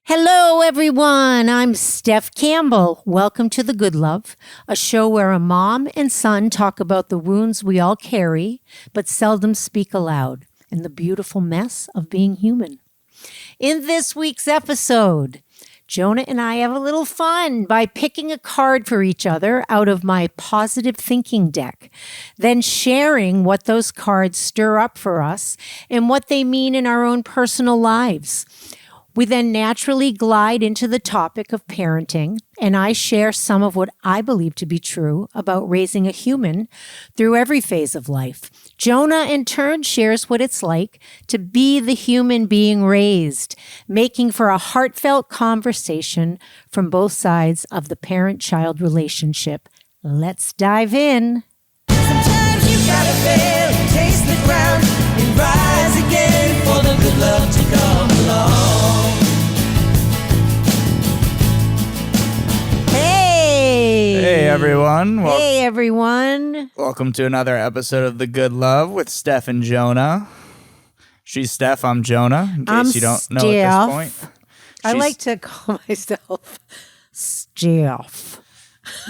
Hello, everyone. I'm Steph Campbell. Welcome to The Good Love, a show where a mom and son talk about the wounds we all carry, but seldom speak aloud, and the beautiful mess of being human. In this week's episode, Jonah and I have a little fun by picking a card for each other out of my positive thinking deck, then sharing what those cards stir up for us and what they mean in our own personal lives. We then naturally glide into the topic of parenting, and I share some of what I believe to be true about raising a human through every phase of life. Jonah, in turn, shares what it's like to be the human being raised, making for a heartfelt conversation from both sides of the parent-child relationship. Let's dive in. Sometimes you gotta fail, taste the ground, and rise again for the good love to come along. Hey everyone. Hey everyone. Welcome to another episode of The Good Love with Steph and Jonah. She's Steph, I'm Jonah, in case you don't know at this point. I like to call myself Steph.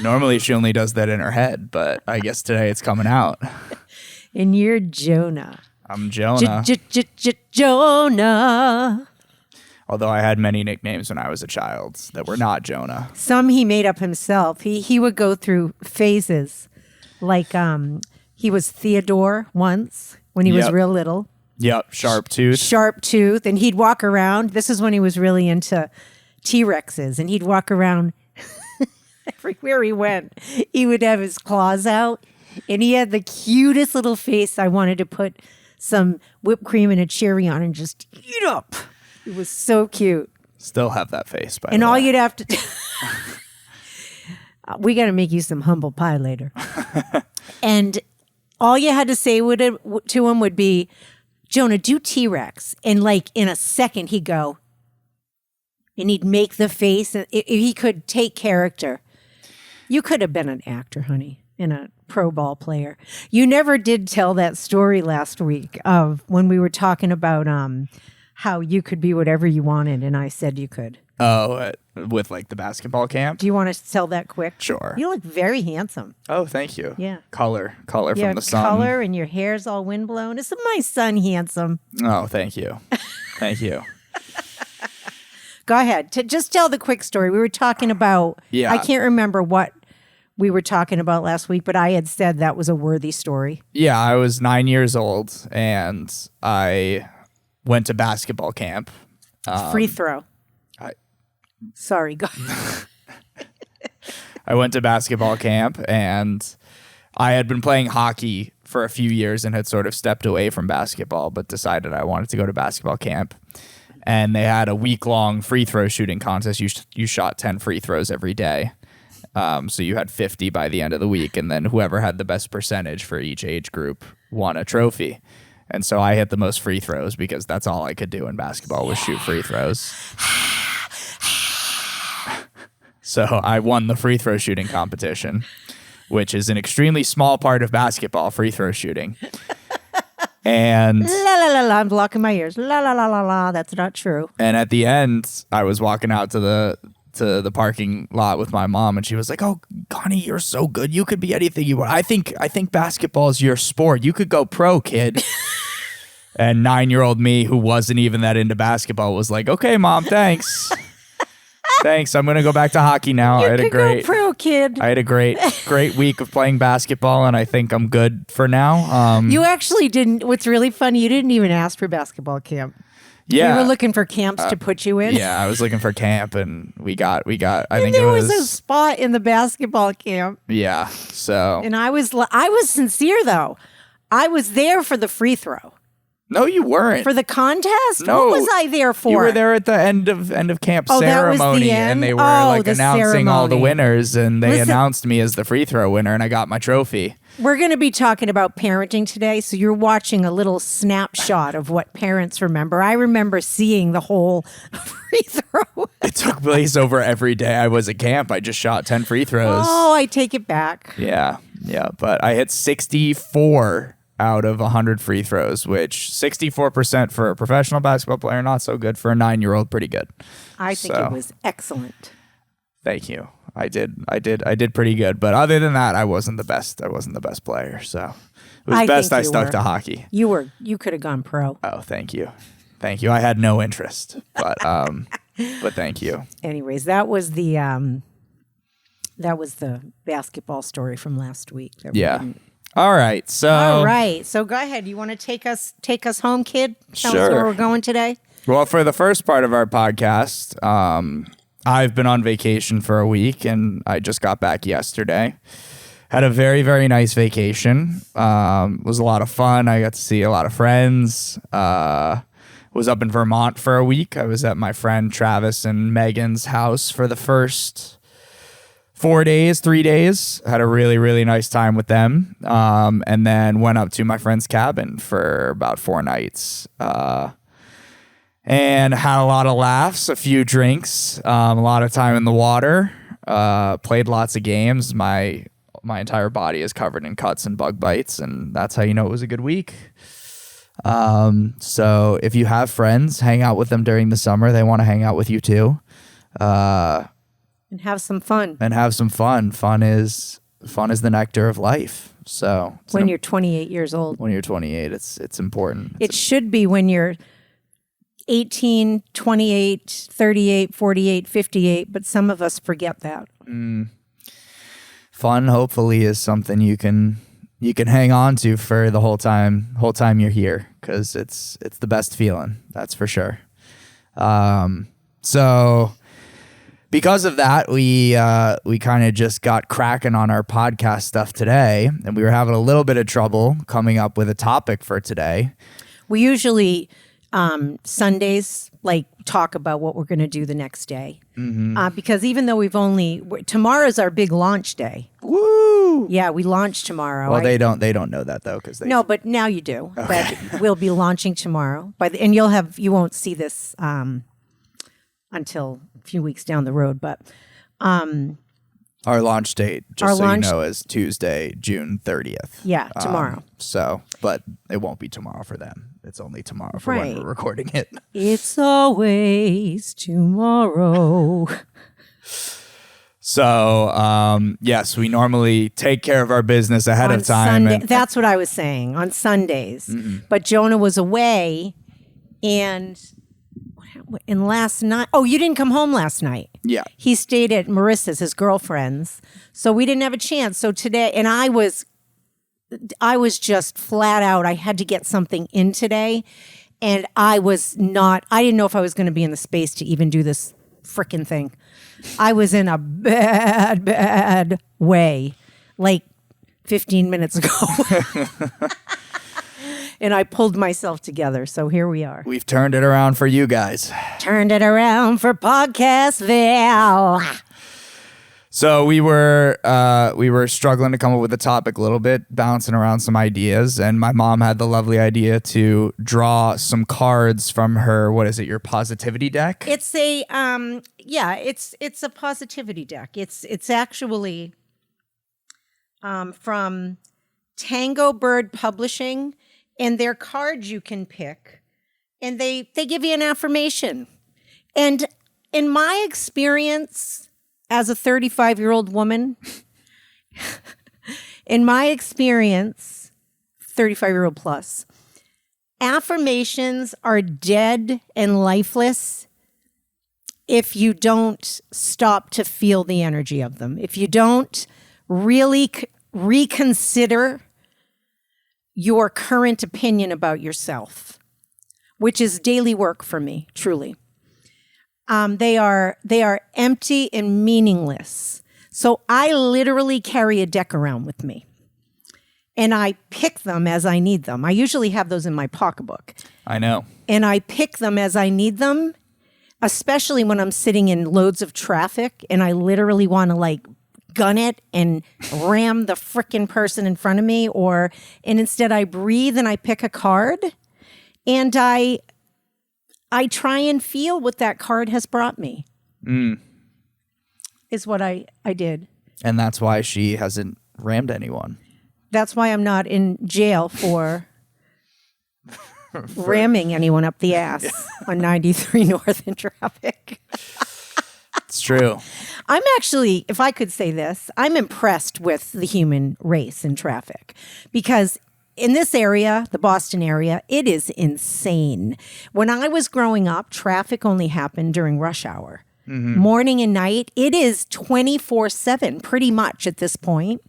Normally she only does that in her head, but I guess today it's coming out. And you're Jonah. I'm Jonah. Jonah. Although I had many nicknames when I was a child that were not Jonah. Some he made up himself. He would go through phases. Like he was Theodore once when he was real little. Yep, sharp tooth. Sharp tooth. And he'd walk around. This is when he was really into T-Rexes. And he'd walk around everywhere he went. He would have his claws out. And he had the cutest little face. I wanted to put some whipped cream and a cherry on and just eat up. It was so cute. Still have that face, by the way. And all you'd have to... we got to make you some humble pie later. And all you had to say to him would be, Jonah, do T-Rex. And like in a second, he'd go, and he'd make the face. And he could take character. You could have been an actor, honey, and a pro ball player. You never did tell that story last week of when we were talking about... how you could be whatever you wanted, and I said you could. Oh, with like the basketball camp? Do you want to tell that quick? Sure. You look very handsome. Oh, thank you. Yeah. Color from the sun. Color, and your hair's all windblown. Isn't my son handsome? Oh, thank you. Thank you. Go ahead. Just tell the quick story. We were talking about, I can't remember what we were talking about last week, but I had said that was a worthy story. Yeah, I was 9 years old, and I went to basketball camp. Free throw. Sorry, go. I went to basketball camp, and I had been playing hockey for a few years and had sort of stepped away from basketball, but decided I wanted to go to basketball camp. And they had a week-long free throw shooting contest. You shot 10 free throws every day. So you had 50 by the end of the week, and then whoever had the best percentage for each age group won a trophy. And so I hit the most free throws because that's all I could do in basketball was shoot free throws. So I won the free throw shooting competition, which is an extremely small part of basketball, free throw shooting. And la la la la, I'm blocking my ears. La la la la la, that's not true. And at the end, I was walking out to the parking lot with my mom, and she was like, "Oh, Connie, you're so good. You could be anything you want. I think basketball is your sport. You could go pro, kid." And 9-year-old me, who wasn't even that into basketball, was like, "Okay, Mom, thanks. Thanks. I'm gonna go back to hockey now." You could go pro, kid. I had a great week of playing basketball, and I think I'm good for now. You actually didn't. What's really funny, you didn't even ask for basketball camp. Yeah, we were looking for camps to put you in. Yeah, I was looking for camp, and we got. I think there was a spot in the basketball camp. Yeah, so and I was sincere though. I was there for the free throw. No, you weren't. For the contest? No. What was I there for? You were there at the end of camp ceremony, that was the end? And they were announcing ceremony. all the winners, and they announced me as the free throw winner, and I got my trophy. We're going to be talking about parenting today, so you're watching a little snapshot of what parents remember. I remember seeing the whole free throw. It took place over every day I was at camp. I just shot 10 free throws. Oh, I take it back. Yeah, but I hit 64 out of 100 free throws, which 64% for a professional basketball player, not so good. For a 9-year-old, pretty good. I think it was excellent. Thank you. I did pretty good. But other than that, I wasn't the best. I wasn't the best player. So it was best I stuck to hockey. You could have gone pro. Oh, thank you. Thank you. I had no interest, but thank you. Anyways, that was the basketball story from last week. Yeah. All right. So go ahead. You want to take us home, kid? Tell Sure. us where we're going today. Well, for the first part of our podcast, I've been on vacation for a week, and I just got back yesterday. Had a very, very nice vacation. Was a lot of fun. I got to see a lot of friends. Was up in Vermont for a week. I was at my friend Travis and Megan's house for the first 3 days. Had a really, really nice time with them. And then went up to my friend's cabin for about 4 nights. And had a lot of laughs, a few drinks, a lot of time in the water, played lots of games. My entire body is covered in cuts and bug bites, and that's how you know it was a good week. So if you have friends, hang out with them during the summer. They want to hang out with you too. And have some fun. Fun is the nectar of life. So when you're 28 years old. When you're 28, it's important. It should be when you're 18, 28, 38, 48, 58, but some of us forget that. Fun, hopefully, is something you can hang on to for the whole time you're here, because it's the best feeling, that's for sure. So because of that, we kind of just got cracking on our podcast stuff today, and we were having a little bit of trouble coming up with a topic for today. We usually Sundays talk about what we're going to do the next day, because even though tomorrow's our big launch day. Woo! Yeah, we launch tomorrow. Well, they don't know that though, because no, but now you do. Okay. But we'll be launching tomorrow, and you won't see this until a few weeks down the road. But our launch date, just you know, is Tuesday, June 30th. Yeah, tomorrow. But it won't be tomorrow for them. It's only tomorrow for when we're recording it. It's always tomorrow. So, yes, we normally take care of our business ahead of time. That's what I was saying, on Sundays. Mm-hmm. But Jonah was away, and last night... Oh, you didn't come home last night. Yeah. He stayed at Marissa's, his girlfriend's. So we didn't have a chance. So today... And I was just flat out. I had to get something in today. And I didn't know if I was going to be in the space to even do this frickin' thing. I was in a bad way, 15 minutes ago. And I pulled myself together. So here we are. We've turned it around for you guys. Turned it around for Podcastville. So we were struggling to come up with a topic a little bit, bouncing around some ideas, and my mom had the lovely idea to draw some cards from her, what is it, your positivity deck? It's a it's a positivity deck. It's actually from Tango Bird Publishing, and they're cards you can pick, and they give you an affirmation. And in my experience, as a 35-year-old woman, in my experience, 35-year-old plus, affirmations are dead and lifeless if you don't stop to feel the energy of them. If you don't really reconsider your current opinion about yourself, which is daily work for me, truly. They are empty and meaningless. So I literally carry a deck around with me, and I pick them as I need them. I usually have those in my pocketbook. I know. And I pick them as I need them, especially when I'm sitting in loads of traffic and I literally want to gun it and ram the frickin' person in front of me, and instead I breathe and I pick a card, and I try and feel what that card has brought me. Is what I did. And that's why she hasn't rammed anyone. That's why I'm not in jail for ramming anyone up the ass on 93 North in traffic. It's true. I'm actually, if I could say this, I'm impressed with the human race in traffic because in this area, the Boston area, it is insane. When I was growing up, traffic only happened during rush hour. Morning and night, it is 24/7 pretty much at this point.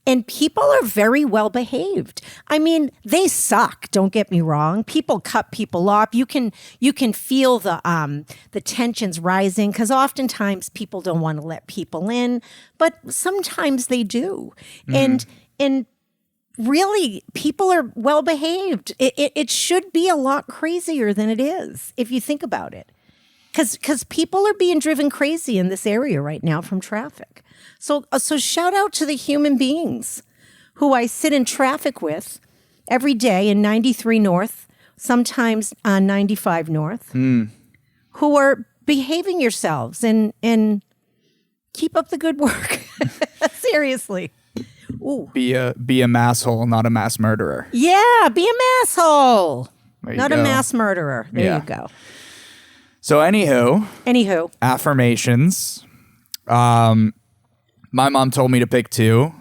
And people are very well behaved. I mean, they suck, don't get me wrong. People cut people off. You can feel the tensions rising because oftentimes people don't want to let people in, but sometimes they do. And really, people are well behaved. It should be a lot crazier than it is if you think about it. Because people are being driven crazy in this area right now from traffic. So shout out to the human beings who I sit in traffic with every day in 93 North, sometimes on 95 North, who are behaving yourselves and keep up the good work. Seriously. Ooh. Be a masshole, not a mass murderer. Yeah, be a masshole. Not go. a mass murderer. There you go. So Anywho. Affirmations. My mom told me to pick 2.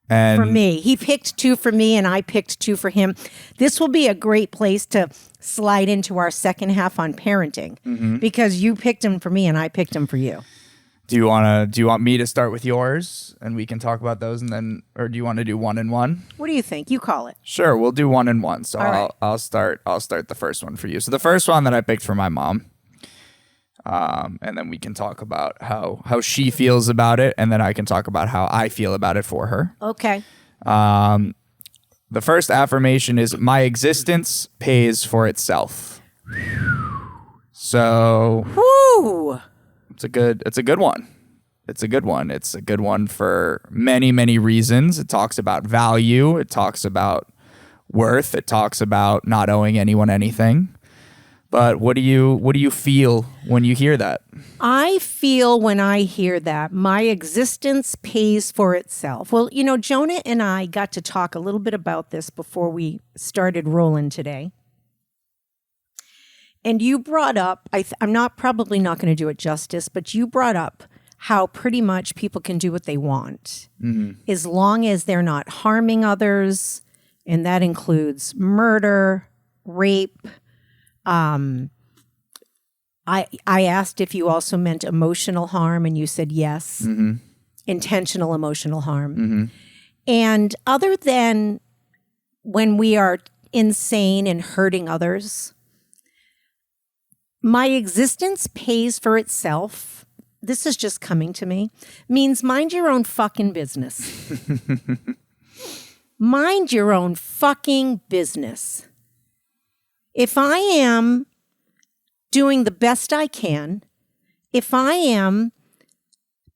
And For me. He picked 2 for me and I picked 2 for him. This will be a great place to slide into our second half on parenting because you picked him for me and I picked him for you. do you want me to start with yours and we can talk about those and then, or do you want to do 1 and 1? What do you think? You call it. Sure, we'll do 1 and 1. So All right. I'll start the first one for you. So the first one that I picked for my mom. And then we can talk about how she feels about it, and then I can talk about how I feel about it for her. Okay. The first affirmation is my existence pays for itself. So Woo! it's a good one. It's a good one. It's a good one for many, many reasons. It talks about value. It talks about worth. It talks about not owing anyone anything. But what do you feel when you hear that? I feel when I hear that my existence pays for itself. Well, Jonah and I got to talk a little bit about this before we started rolling today. And you brought up, I'm probably not going to do it justice, but you brought up how pretty much people can do what they want as long as they're not harming others. And that includes murder, rape. I asked if you also meant emotional harm, and you said yes. Intentional emotional harm. And other than when we are insane and hurting others, my existence pays for itself. This is just coming to me. Means mind your own fucking business. Mind your own fucking business. If I am doing the best I can, if I am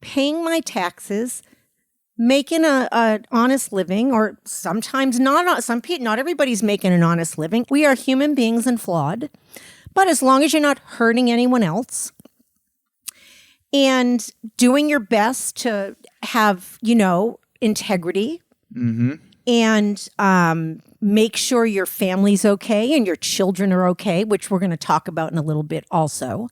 paying my taxes, making an honest living, or sometimes not everybody's making an honest living. We are human beings and flawed. But as long as you're not hurting anyone else and doing your best to have, integrity and make sure your family's okay and your children are okay, which we're going to talk about in a little bit also.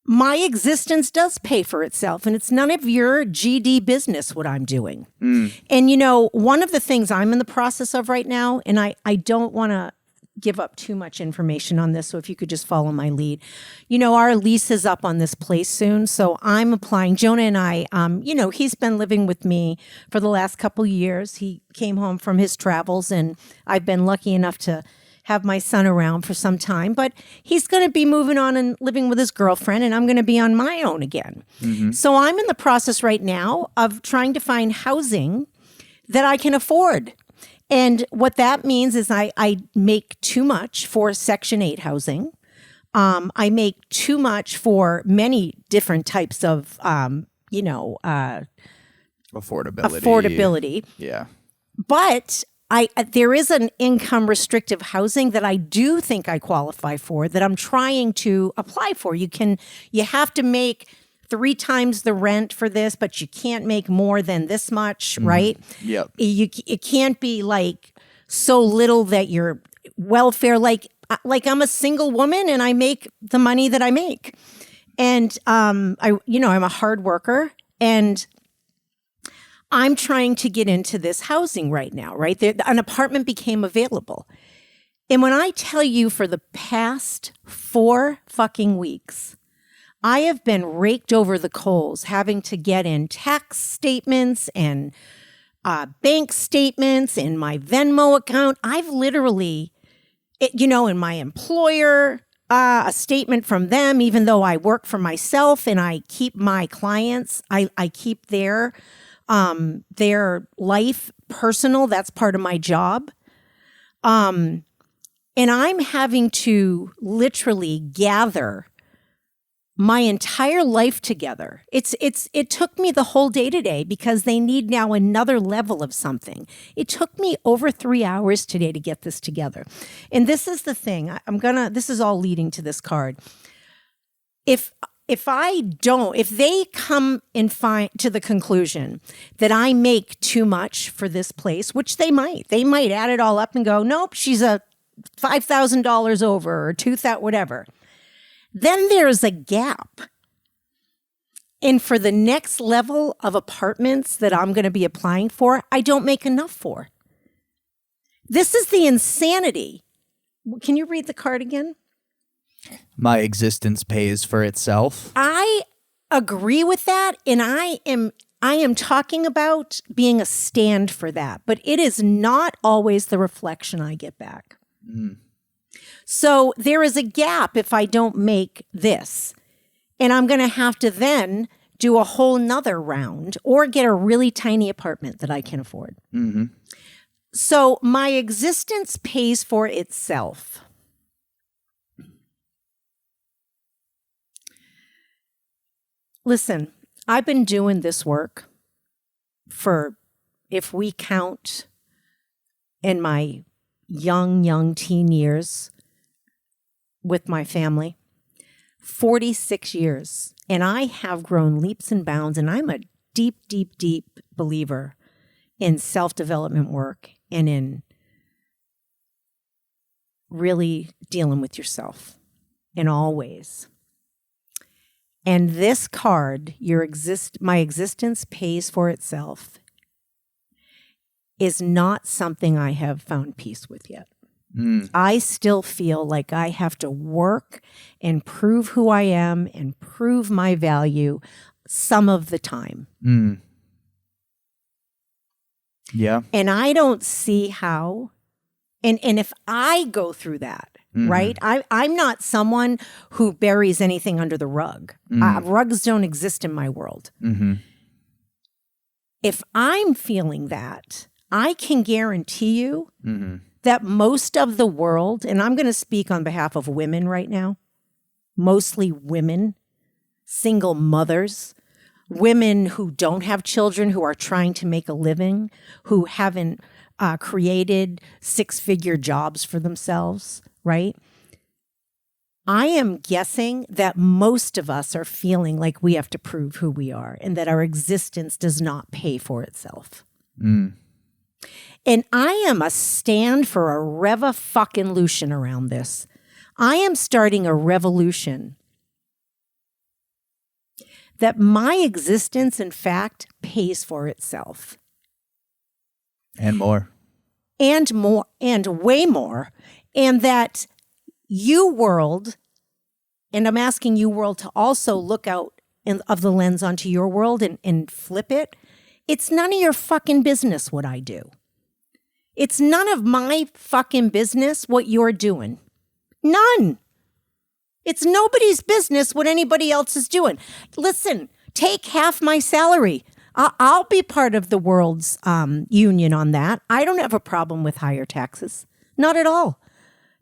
My existence does pay for itself, and it's none of your GD business what I'm doing. And, one of the things I'm in the process of right now, and I don't want to give up too much information on this, so if you could just follow my lead. Our lease is up on this place soon, so I'm applying. Jonah and I, he's been living with me for the last couple years. He came home from his travels, and I've been lucky enough to have my son around for some time, but he's going to be moving on and living with his girlfriend, and I'm going to be on my own again. So I'm in the process right now of trying to find housing that I can afford. And what that means is I make too much for Section 8 housing. I make too much for many different types of, affordability. Yeah. But there is an income restrictive housing that I do think I qualify for that I'm trying to apply for. You have to make 3 times the rent for this, but you can't make more than this much, right? Yep. It can't be like so little that you're welfare. Like I'm a single woman and I make the money that I make. And I'm a hard worker and I'm trying to get into this housing right now, right? An apartment became available. And when I tell you for the past 4 fucking weeks, I have been raked over the coals having to get in tax statements and bank statements in my Venmo account. I've literally, in my employer, a statement from them, even though I work for myself and I keep my clients, I keep their life personal. That's part of my job. And I'm having to literally gather my entire life together. It took me the whole day today because they need now another level of something. It took me over 3 hours today to get this together. And this is the thing. This is all leading to this card. If they come and find to the conclusion that I make too much for this place, which they might add it all up and go, nope, she's a $5,000 over or $2,000, whatever. Then there's a gap. And for the next level of apartments that I'm going to be applying for, I don't make enough for. This is the insanity. Can you read the card again? My existence pays for itself. I agree with that. And I am talking about being a stand for that, but it is not always the reflection I get back. So there is a gap if I don't make this. And I'm going to have to then do a whole nother round or get a really tiny apartment that I can afford. Mm-hmm. So my existence pays for itself. Listen, I've been doing this work for, if we count in my young teen years with my family, 46 years. And I have grown leaps and bounds. And I'm a deep believer in self-development work and in really dealing with yourself in all ways. And this card, my existence pays for itself, is not something I have found peace with yet. I still feel like I have to work and prove who I am and prove my value some of the time. Yeah. And I don't see how. And if I go through that, right? I'm not someone who buries anything under the rug. Rugs don't exist in my world. If I'm feeling that, I can guarantee you that most of the world, and I'm going to speak on behalf of women right now, mostly women, single mothers, women who don't have children, who are trying to make a living, who haven't created 6-figure jobs for themselves, right? I am guessing that most of us are feeling like we have to prove who we are and that our existence does not pay for itself. And I am a stand for a reva-fucking-lution around this. I am starting a revolution that my existence, in fact, pays for itself. And more. And more, and way more. And that you, world, and I'm asking you, world, to also look out of the lens onto your world and flip it. It's none of your fucking business what I do. It's none of my fucking business what you're doing. None. It's nobody's business what anybody else is doing. Listen, take half my salary. I'll be part of the world's union on that. I don't have a problem with higher taxes. Not at all.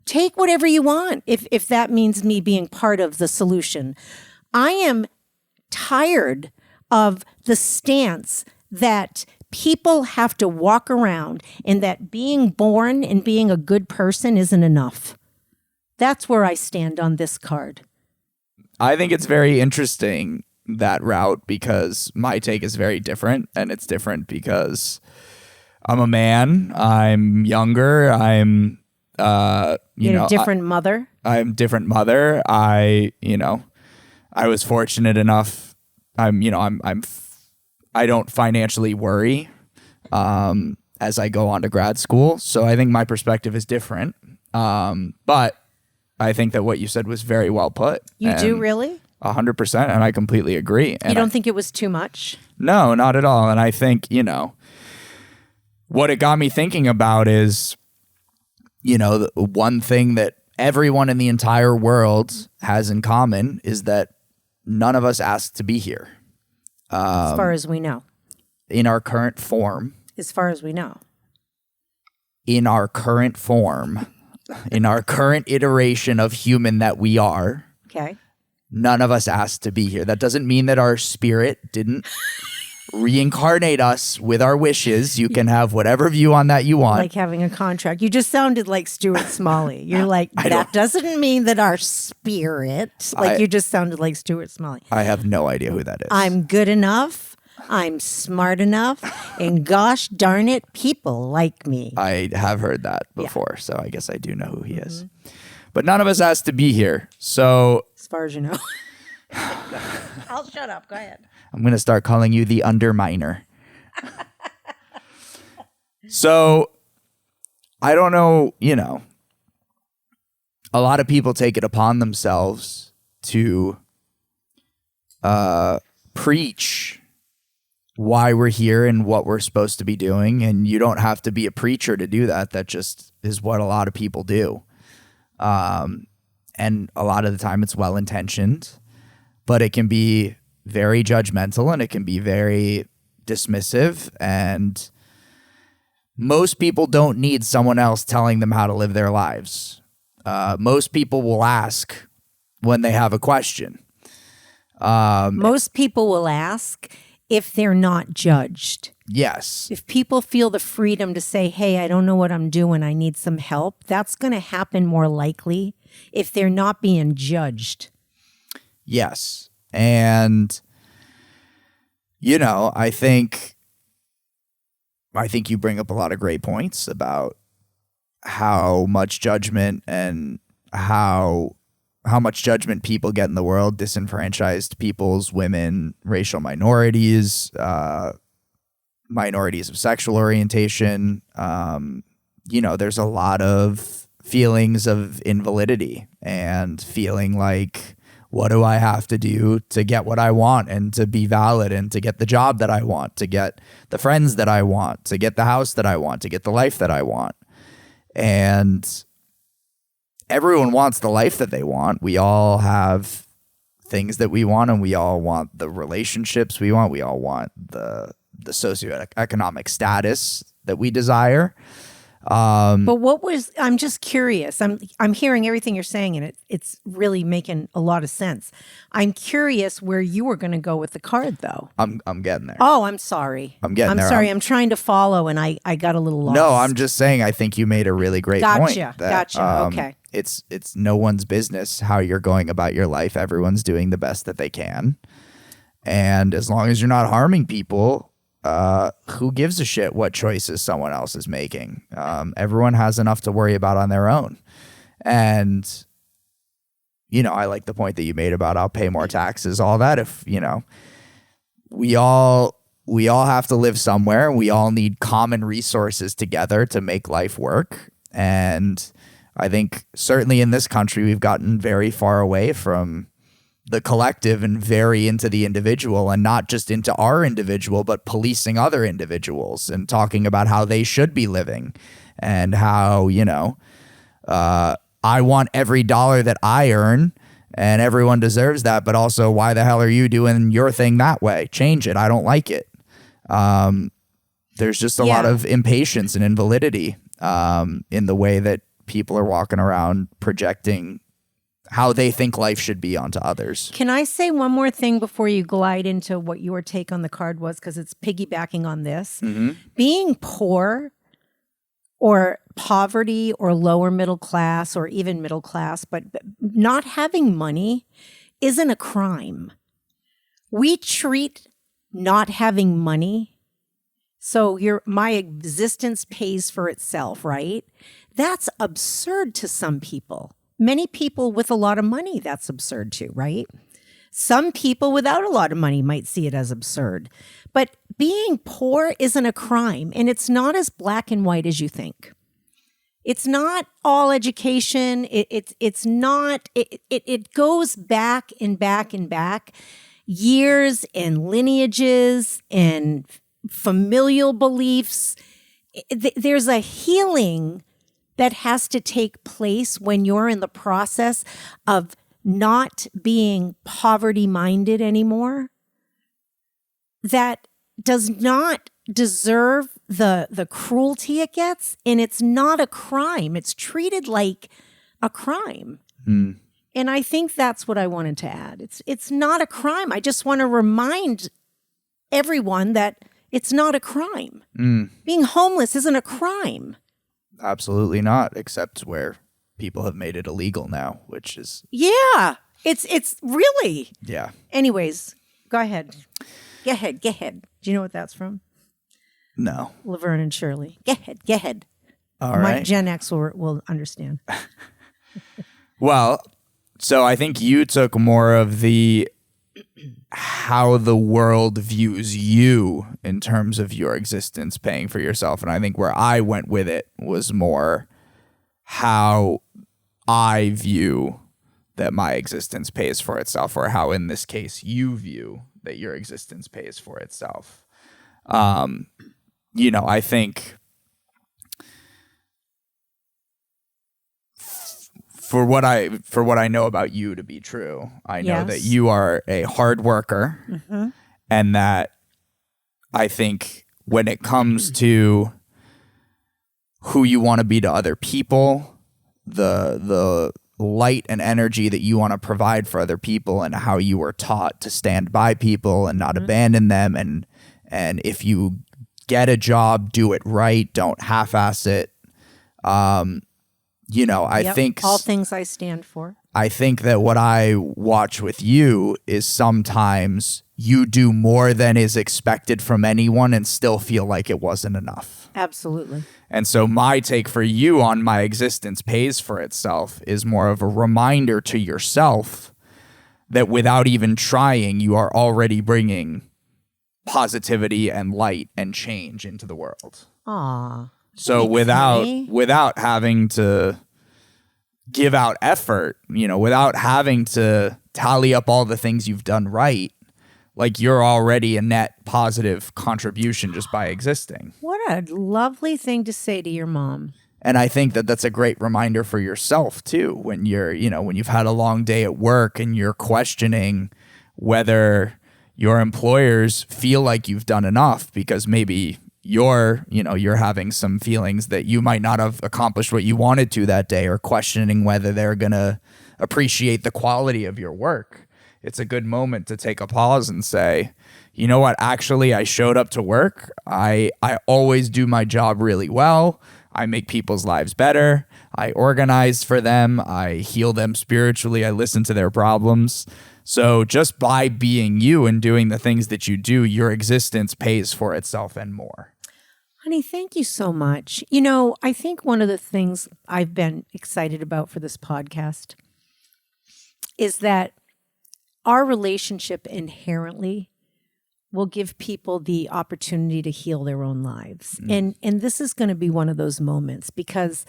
Take whatever you want if that means me being part of the solution. I am tired of the stance that people have to walk around and that being born and being a good person isn't enough. That's where I stand on this card. I think it's very interesting that route because my take is very different, and it's different because I'm a man, I'm younger, I'm You're a different mother. I'm different mother. I was fortunate enough. I don't financially worry as I go on to grad school. So I think my perspective is different. But I think that what you said was very well put. You do really? 100%. And I completely agree. You don't think it was too much? No, not at all. And I think, what it got me thinking about is, the one thing that everyone in the entire world has in common is that none of us asked to be here. As far as we know. In our current form. As far as we know. In our current form. In our current iteration of human that we are. Okay. None of us asked to be here. That doesn't mean that our spirit didn't reincarnate us with our wishes. You can have whatever view on that you want. Like having a contract. You just sounded like Stuart Smalley. You're like, that doesn't mean that our spirit, you just sounded like Stuart Smalley. I have no idea who that is. I'm good enough. I'm smart enough. And gosh darn it, people like me. I have heard that before, so I guess I do know who he is. But none of us asked to be here. So as far as you know. I'll shut up. Go ahead. I'm going to start calling you the underminer. So I don't know, a lot of people take it upon themselves to preach why we're here and what we're supposed to be doing. And you don't have to be a preacher to do that. That just is what a lot of people do. And a lot of the time it's well-intentioned, but it can be very judgmental and it can be very dismissive. And most people don't need someone else telling them how to live their lives. Most people will ask when they have a question. Most people will ask if they're not judged. Yes. If people feel the freedom to say, hey, I don't know what I'm doing, I need some help, that's going to happen more likely if they're not being judged. Yes. And, I think you bring up a lot of great points about how much judgment and how much judgment people get in the world, disenfranchised peoples, women, racial minorities, minorities of sexual orientation. There's a lot of feelings of invalidity and feeling like, what do I have to do to get what I want and to be valid and to get the job that I want, to get the friends that I want, to get the house that I want, to get the life that I want. And everyone wants the life that they want. We all have things that we want, and we all want the relationships we want. We all want the socioeconomic status that we desire. But I'm just curious. I'm hearing everything you're saying, and it's really making a lot of sense. I'm curious where you were going to go with the card, though. I'm getting there. Oh, I'm sorry. I'm getting there. I'm sorry. I'm trying to follow, and I got a little lost. No, I'm just saying I think you made a really great point. Gotcha. Okay. It's no one's business how you're going about your life. Everyone's doing the best that they can. And as long as you're not harming people, who gives a shit what choices someone else is making? Everyone has enough to worry about on their own. And, I like the point that you made about I'll pay more taxes, all that. If, we all have to live somewhere. We all need common resources together to make life work. And I think certainly in this country, we've gotten very far away from the collective and very into the individual, and not just into our individual, but policing other individuals and talking about how they should be living and how, I want every dollar that I earn and everyone deserves that. But also, why the hell are you doing your thing that way? Change it. I don't like it. There's just a lot of impatience and invalidity in the way that people are walking around projecting how they think life should be onto others. Can I say one more thing before you glide into what your take on the card was? Because it's piggybacking on this. Mm-hmm. Being poor or poverty or lower middle class or even middle class, but not having money isn't a crime. We treat not having money, so my existence pays for itself, right? That's absurd to some people. Many people with a lot of money, that's absurd too, right? Some people without a lot of money might see it as absurd. But being poor isn't a crime, and it's not as black and white as you think. It's not all education. It's not, it goes back and back and back, years and lineages and familial beliefs. There's a healing that has to take place when you're in the process of not being poverty-minded anymore, that does not deserve the cruelty it gets, and it's not a crime. It's treated like a crime. And I think that's what I wanted to add. It's not a crime. I just want to remind everyone that it's not a crime. Being homeless isn't a crime. Absolutely not, except where people have made it illegal now, which is... Yeah, it's really... Yeah. Anyways, go ahead. Go ahead. Do you know what that's from? No. Laverne and Shirley. Go ahead. All right. My Gen X will understand. Well, so I think you took more of the how the world views you in terms of your existence paying for yourself. And I think where I went with it was more how I view that my existence pays for itself, or how in this case you view that your existence pays for itself. I think for what I know about you to be true, I know that you are a hard worker, and that I think when it comes to who you want to be to other people, the light and energy that you want to provide for other people, and how you were taught to stand by people and not abandon them, and if you get a job, do it right, don't half-ass it. I think all things I stand for. I think that what I watch with you is sometimes you do more than is expected from anyone and still feel like it wasn't enough. Absolutely. And so my take for you on my existence pays for itself is more of a reminder to yourself that without even trying, you are already bringing positivity and light and change into the world. Aw. So without having to give out effort, without having to tally up all the things you've done right, like you're already a net positive contribution just by existing. What a lovely thing to say to your mom. And I think that that's a great reminder for yourself too, when you're, when you've had a long day at work and you're questioning whether your employers feel like you've done enough, because maybe you're having some feelings that you might not have accomplished what you wanted to that day, or questioning whether they're going to appreciate the quality of your work. It's a good moment to take a pause and say, you know what, actually, I showed up to work. I always do my job really well. I make people's lives better. I organize for them. I heal them spiritually. I listen to their problems. So just by being you and doing the things that you do, your existence pays for itself and more. Honey, thank you so much. I think one of the things I've been excited about for this podcast is that our relationship inherently will give people the opportunity to heal their own lives. And this is going to be one of those moments, because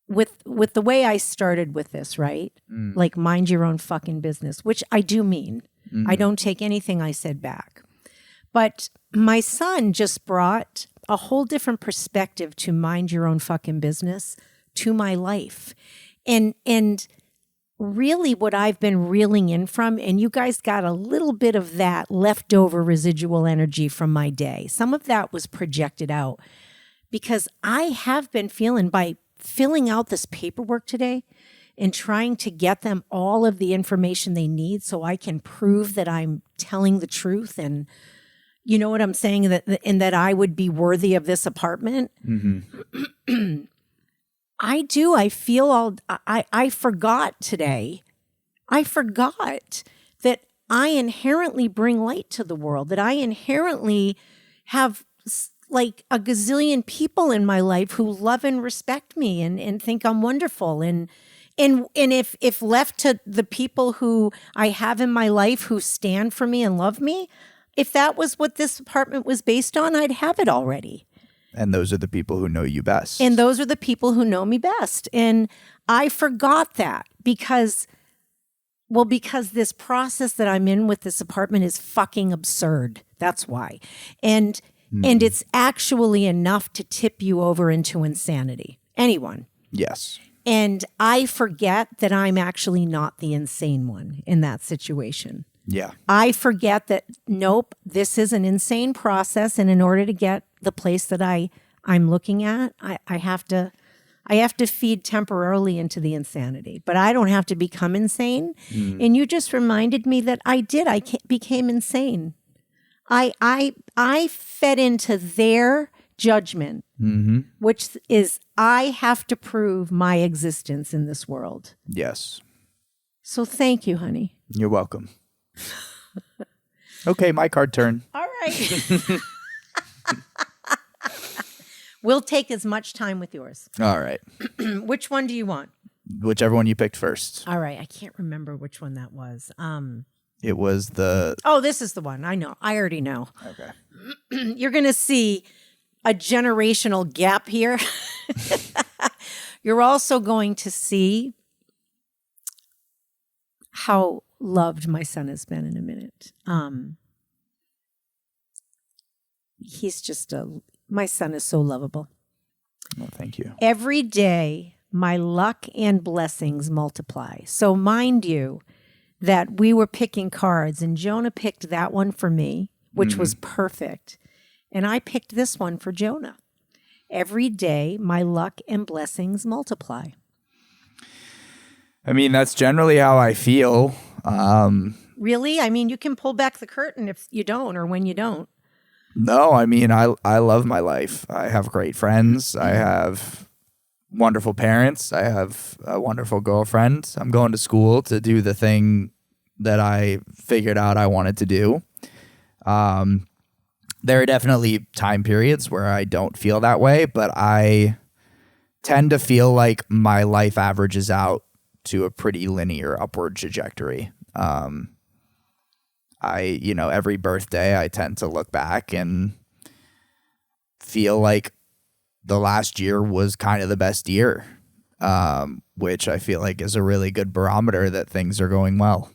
with the way I started with this, right? Like, mind your own fucking business, which I do mean. I don't take anything I said back. But my son just brought a whole different perspective to mind your own fucking business to my life. And really what I've been reeling in from, and you guys got a little bit of that leftover residual energy from my day. Some of that was projected out, because I have been feeling, by filling out this paperwork today and trying to get them all of the information they need so I can prove that I'm telling the truth, and you know what I'm saying, that I would be worthy of this apartment. I feel I forgot today. I forgot that I inherently bring light to the world, that I inherently have like a gazillion people in my life who love and respect me and think I'm wonderful. And if left to the people who I have in my life who stand for me and love me, if that was what this apartment was based on, I'd have it already. And those are the people who know you best. And those are the people who know me best. And I forgot that because this process that I'm in with this apartment is fucking absurd. That's why. And it's actually enough to tip you over into insanity. Anyone. Yes. And I forget that I'm actually not the insane one in that situation. Yeah. I forget that, nope, this is an insane process. And in order to get the place that I'm looking at, I have to feed temporarily into the insanity, but I don't have to become insane. And you just reminded me that I became insane. I fed into their judgment, which is I have to prove my existence in this world. Yes. So thank you, honey. You're welcome. Okay, my card turn. All right. We'll take as much time with yours. All right. Which one do you want? Whichever one you picked first. All right. I can't remember which one that was. It was the... Oh, this is the one. I know. I already know. Okay. You're going to see a generational gap here. You're also going to see how loved my son has been in a minute. My son is so lovable. Well, thank you. Every day, my luck and blessings multiply. So mind you that we were picking cards, and Jonah picked that one for me, which was perfect. And I picked this one for Jonah. Every day, my luck and blessings multiply. I mean, that's generally how I feel. Really? I mean, you can pull back the curtain if you don't or when you don't. No, I mean, I love my life. I have great friends. I have wonderful parents. I have a wonderful girlfriend. I'm going to school to do the thing that I figured out I wanted to do. There are definitely time periods where I don't feel that way, but I tend to feel like my life averages out to a pretty linear upward trajectory. Every birthday I tend to look back and feel like the last year was kind of the best year, which I feel like is a really good barometer that things are going well.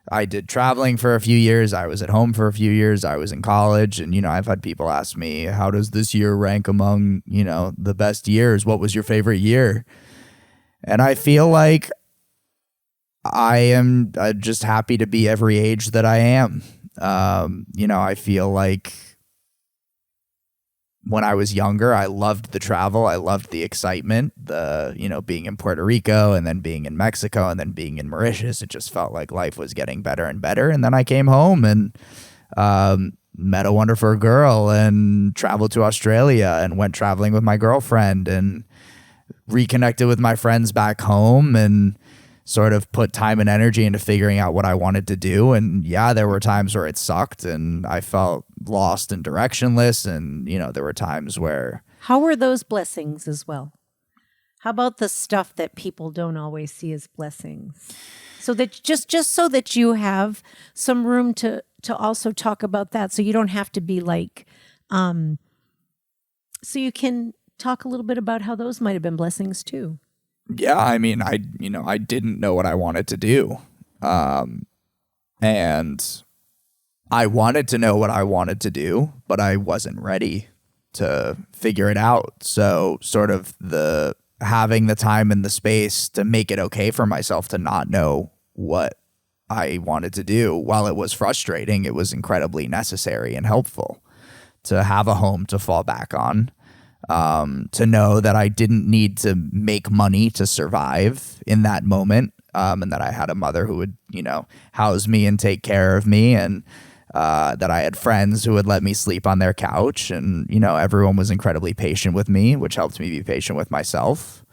I did traveling for a few years. I was at home for a few years. I was in college. And, I've had people ask me, how does this year rank among, the best years? What was your favorite year? And I feel like I am just happy to be every age that I am. I feel like when I was younger, I loved the travel. I loved the excitement, being in Puerto Rico and then being in Mexico and then being in Mauritius. It just felt like life was getting better and better. And then I came home and met a wonderful girl and traveled to Australia and went traveling with my girlfriend and reconnected with my friends back home and sort of put time and energy into figuring out what I wanted to do. And yeah, there were times where it sucked and I felt lost and directionless. And, there were times where... How were those blessings as well? How about the stuff that people don't always see as blessings? So that just so that you have some room to also talk about that. So you don't have to be like, so you can talk a little bit about how those might have been blessings too. Yeah, I mean, I didn't know what I wanted to do. And I wanted to know what I wanted to do, but I wasn't ready to figure it out. So sort of having the time and the space to make it okay for myself to not know what I wanted to do, while it was frustrating, it was incredibly necessary and helpful to have a home to fall back on. To know that I didn't need to make money to survive in that moment, and that I had a mother who would, house me and take care of me, and that I had friends who would let me sleep on their couch, and, everyone was incredibly patient with me, which helped me be patient with myself.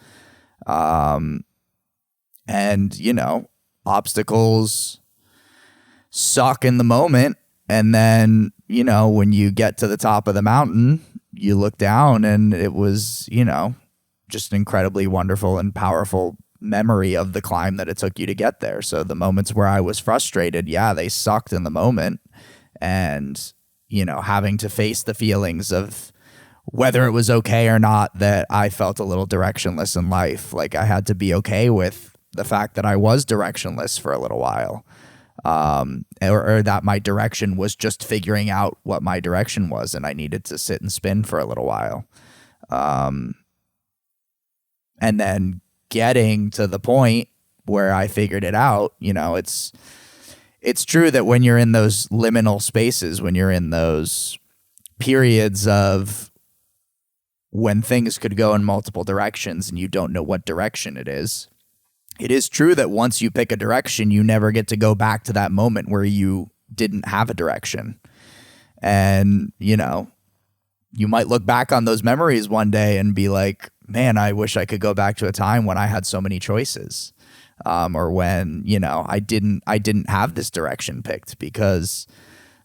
And, obstacles suck in the moment. And then, when you get to the top of the mountain, you look down and it was, just an incredibly wonderful and powerful memory of the climb that it took you to get there. So the moments where I was frustrated, yeah, they sucked in the moment. And, having to face the feelings of whether it was okay or not that I felt a little directionless in life. Like I had to be okay with the fact that I was directionless for a little while. Or that my direction was just figuring out what my direction was, and I needed to sit and spin for a little while. And then getting to the point where I figured it out, it's true that when you're in those liminal spaces, when you're in those periods of when things could go in multiple directions and you don't know what direction it is true that once you pick a direction, you never get to go back to that moment where you didn't have a direction. And, you might look back on those memories one day and be like, man, I wish I could go back to a time when I had so many choices. Or when, I didn't have this direction picked, because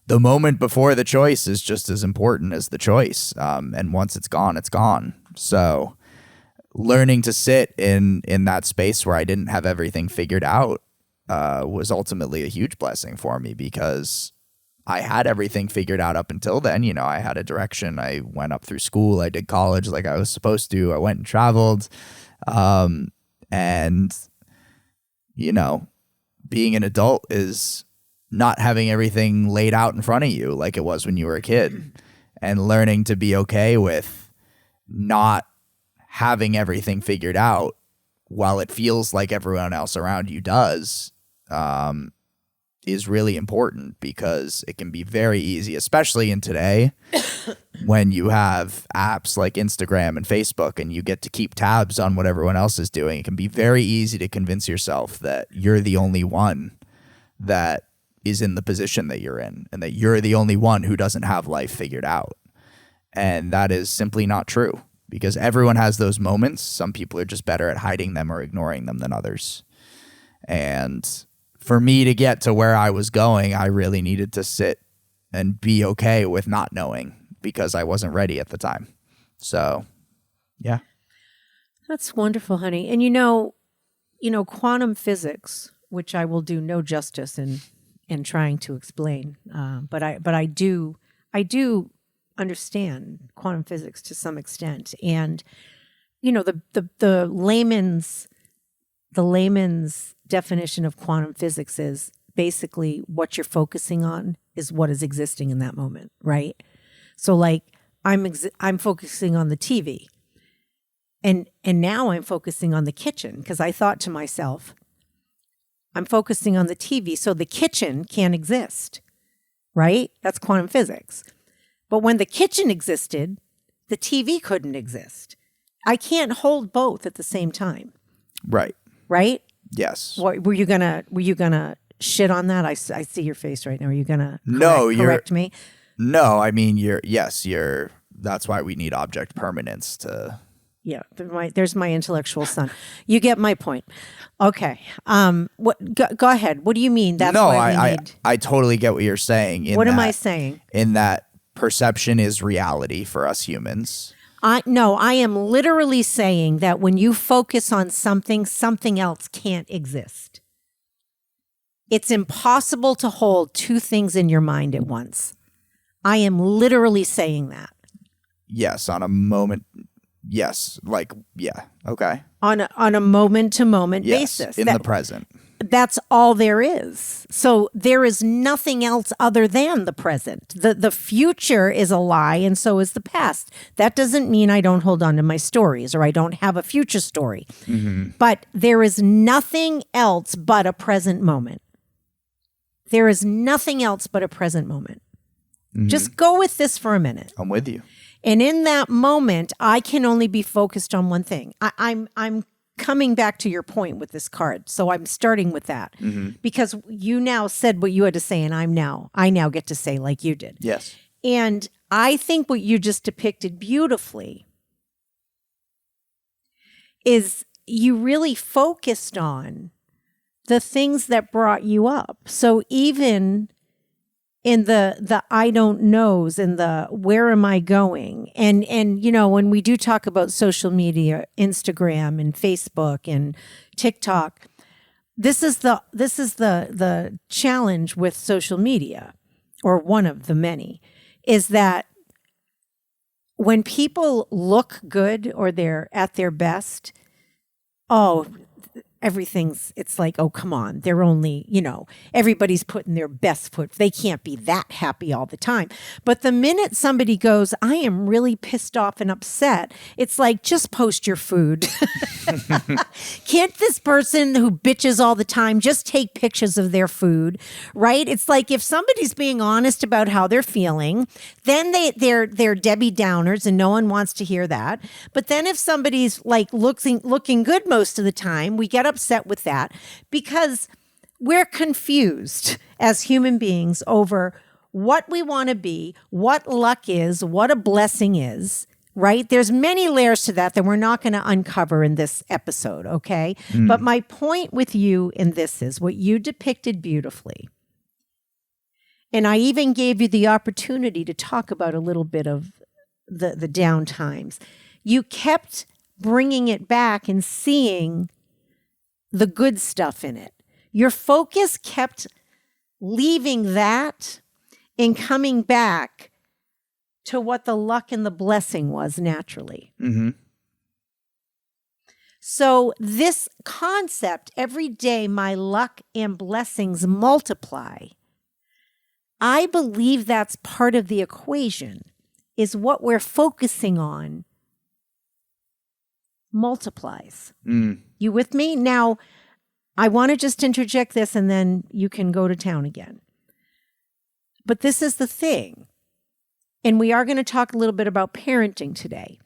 the moment before the choice is just as important as the choice. And once it's gone, it's gone. So learning to sit in that space where I didn't have everything figured out was ultimately a huge blessing for me, because I had everything figured out up until then. I had a direction. I went up through school. I did college like I was supposed to. I went and traveled. And, being an adult is not having everything laid out in front of you like it was when you were a kid, and learning to be okay with not having everything figured out while it feels like everyone else around you does, is really important, because it can be very easy, especially in today when you have apps like Instagram and Facebook and you get to keep tabs on what everyone else is doing. It can be very easy to convince yourself that you're the only one that is in the position that you're in, and that you're the only one who doesn't have life figured out. And that is simply not true, because everyone has those moments. Some people are just better at hiding them or ignoring them than others. And for me to get to where I was going, I really needed to sit and be okay with not knowing, because I wasn't ready at the time. So, yeah. That's wonderful, honey. And quantum physics, which I will do no justice in trying to explain, but I do understand quantum physics to some extent. And the layman's definition of quantum physics is basically what you're focusing on is what is existing in that moment, right? So like I'm focusing on the TV, and now I'm focusing on the kitchen, because I thought to myself, I'm focusing on the TV, so the kitchen can't exist, right? That's quantum physics. But when the kitchen existed, the TV couldn't exist. I can't hold both at the same time. Right. Right? Yes. What, were you gonna shit on that? I see your face right now. Are you gonna correct me? No, I mean that's why we need object permanence to. Yeah, there's my intellectual son. You get my point. Okay. Go ahead. What do you mean? That's why we need. I totally get what you're saying. What am I saying? In that perception is reality for us humans. I am literally saying that when you focus on something else can't exist. It's impossible to hold two things in your mind at once. I am literally saying that. Yes, on a moment. Yes, okay. On a moment to moment basis. In the present. That's all there is. So there is nothing else other than the present. The future is a lie, and so is the past. That doesn't mean I don't hold on to my stories or I don't have a future story. Mm-hmm. But there is nothing else but a present moment. There is nothing else but a present moment. Mm-hmm. Just go with this for a minute. I'm with you. And in that moment, I can only be focused on one thing. I'm coming back to your point with this card. So I'm starting with that, mm-hmm. because you now said what you had to say, and I now get to say like you did. Yes. And I think what you just depicted beautifully is you really focused on the things that brought you up. So even in the I don't knows and the where am I going? And when we do talk about social media, Instagram and Facebook and TikTok, this is the challenge with social media, or one of the many, is that when people look good or they're at their best, it's like, oh, come on. They're only, everybody's putting their best foot. They can't be that happy all the time. But the minute somebody goes, I am really pissed off and upset, it's like, just post your food. Can't this person who bitches all the time just take pictures of their food, right? It's like, if somebody's being honest about how they're feeling, then they're Debbie Downers and no one wants to hear that. But then if somebody's like looking good most of the time, we get upset with that because we're confused as human beings over what we want to be, what luck is, what a blessing is, right? There's many layers to that we're not going to uncover in this episode, okay? But my point with you in this is what you depicted beautifully. And I even gave you the opportunity to talk about a little bit of the down times. You kept bringing it back and seeing the good stuff in it. Your focus kept leaving that and coming back to what the luck and the blessing was naturally. Mm-hmm. So this concept, every day my luck and blessings multiply, I believe that's part of the equation, is what we're focusing on multiplies. You with me? Now, I want to just interject this and then you can go to town again. But this is the thing. And we are going to talk a little bit about parenting today.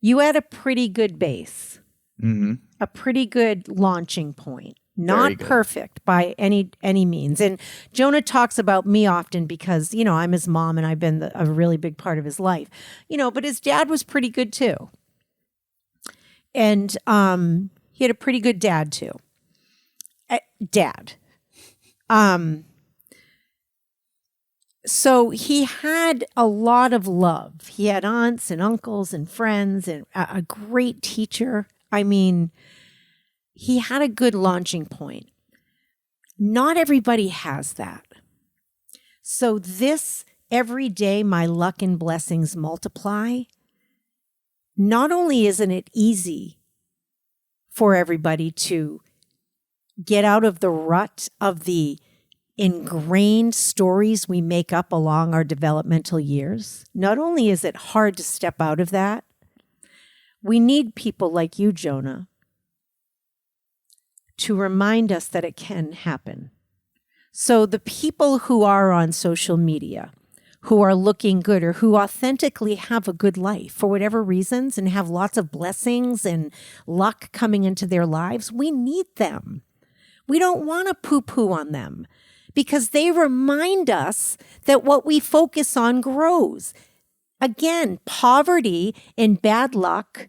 You had a pretty good base, a pretty good launching point. Not perfect by any means. And Jonah talks about me often because, I'm his mom and I've been a really big part of his life. But his dad was pretty good too. And he had a pretty good dad too. So he had a lot of love. He had aunts and uncles and friends and a great teacher. I mean, he had a good launching point. Not everybody has that. So this every day, my luck and blessings multiply. Not only isn't it easy for everybody to get out of the rut of the ingrained stories we make up along our developmental years, not only is it hard to step out of that, we need people like you, Jonah, to remind us that it can happen. So the people who are on social media, who are looking good or who authentically have a good life for whatever reasons and have lots of blessings and luck coming into their lives, we need them. We don't want to poo-poo on them because they remind us that what we focus on grows. Again, poverty and bad luck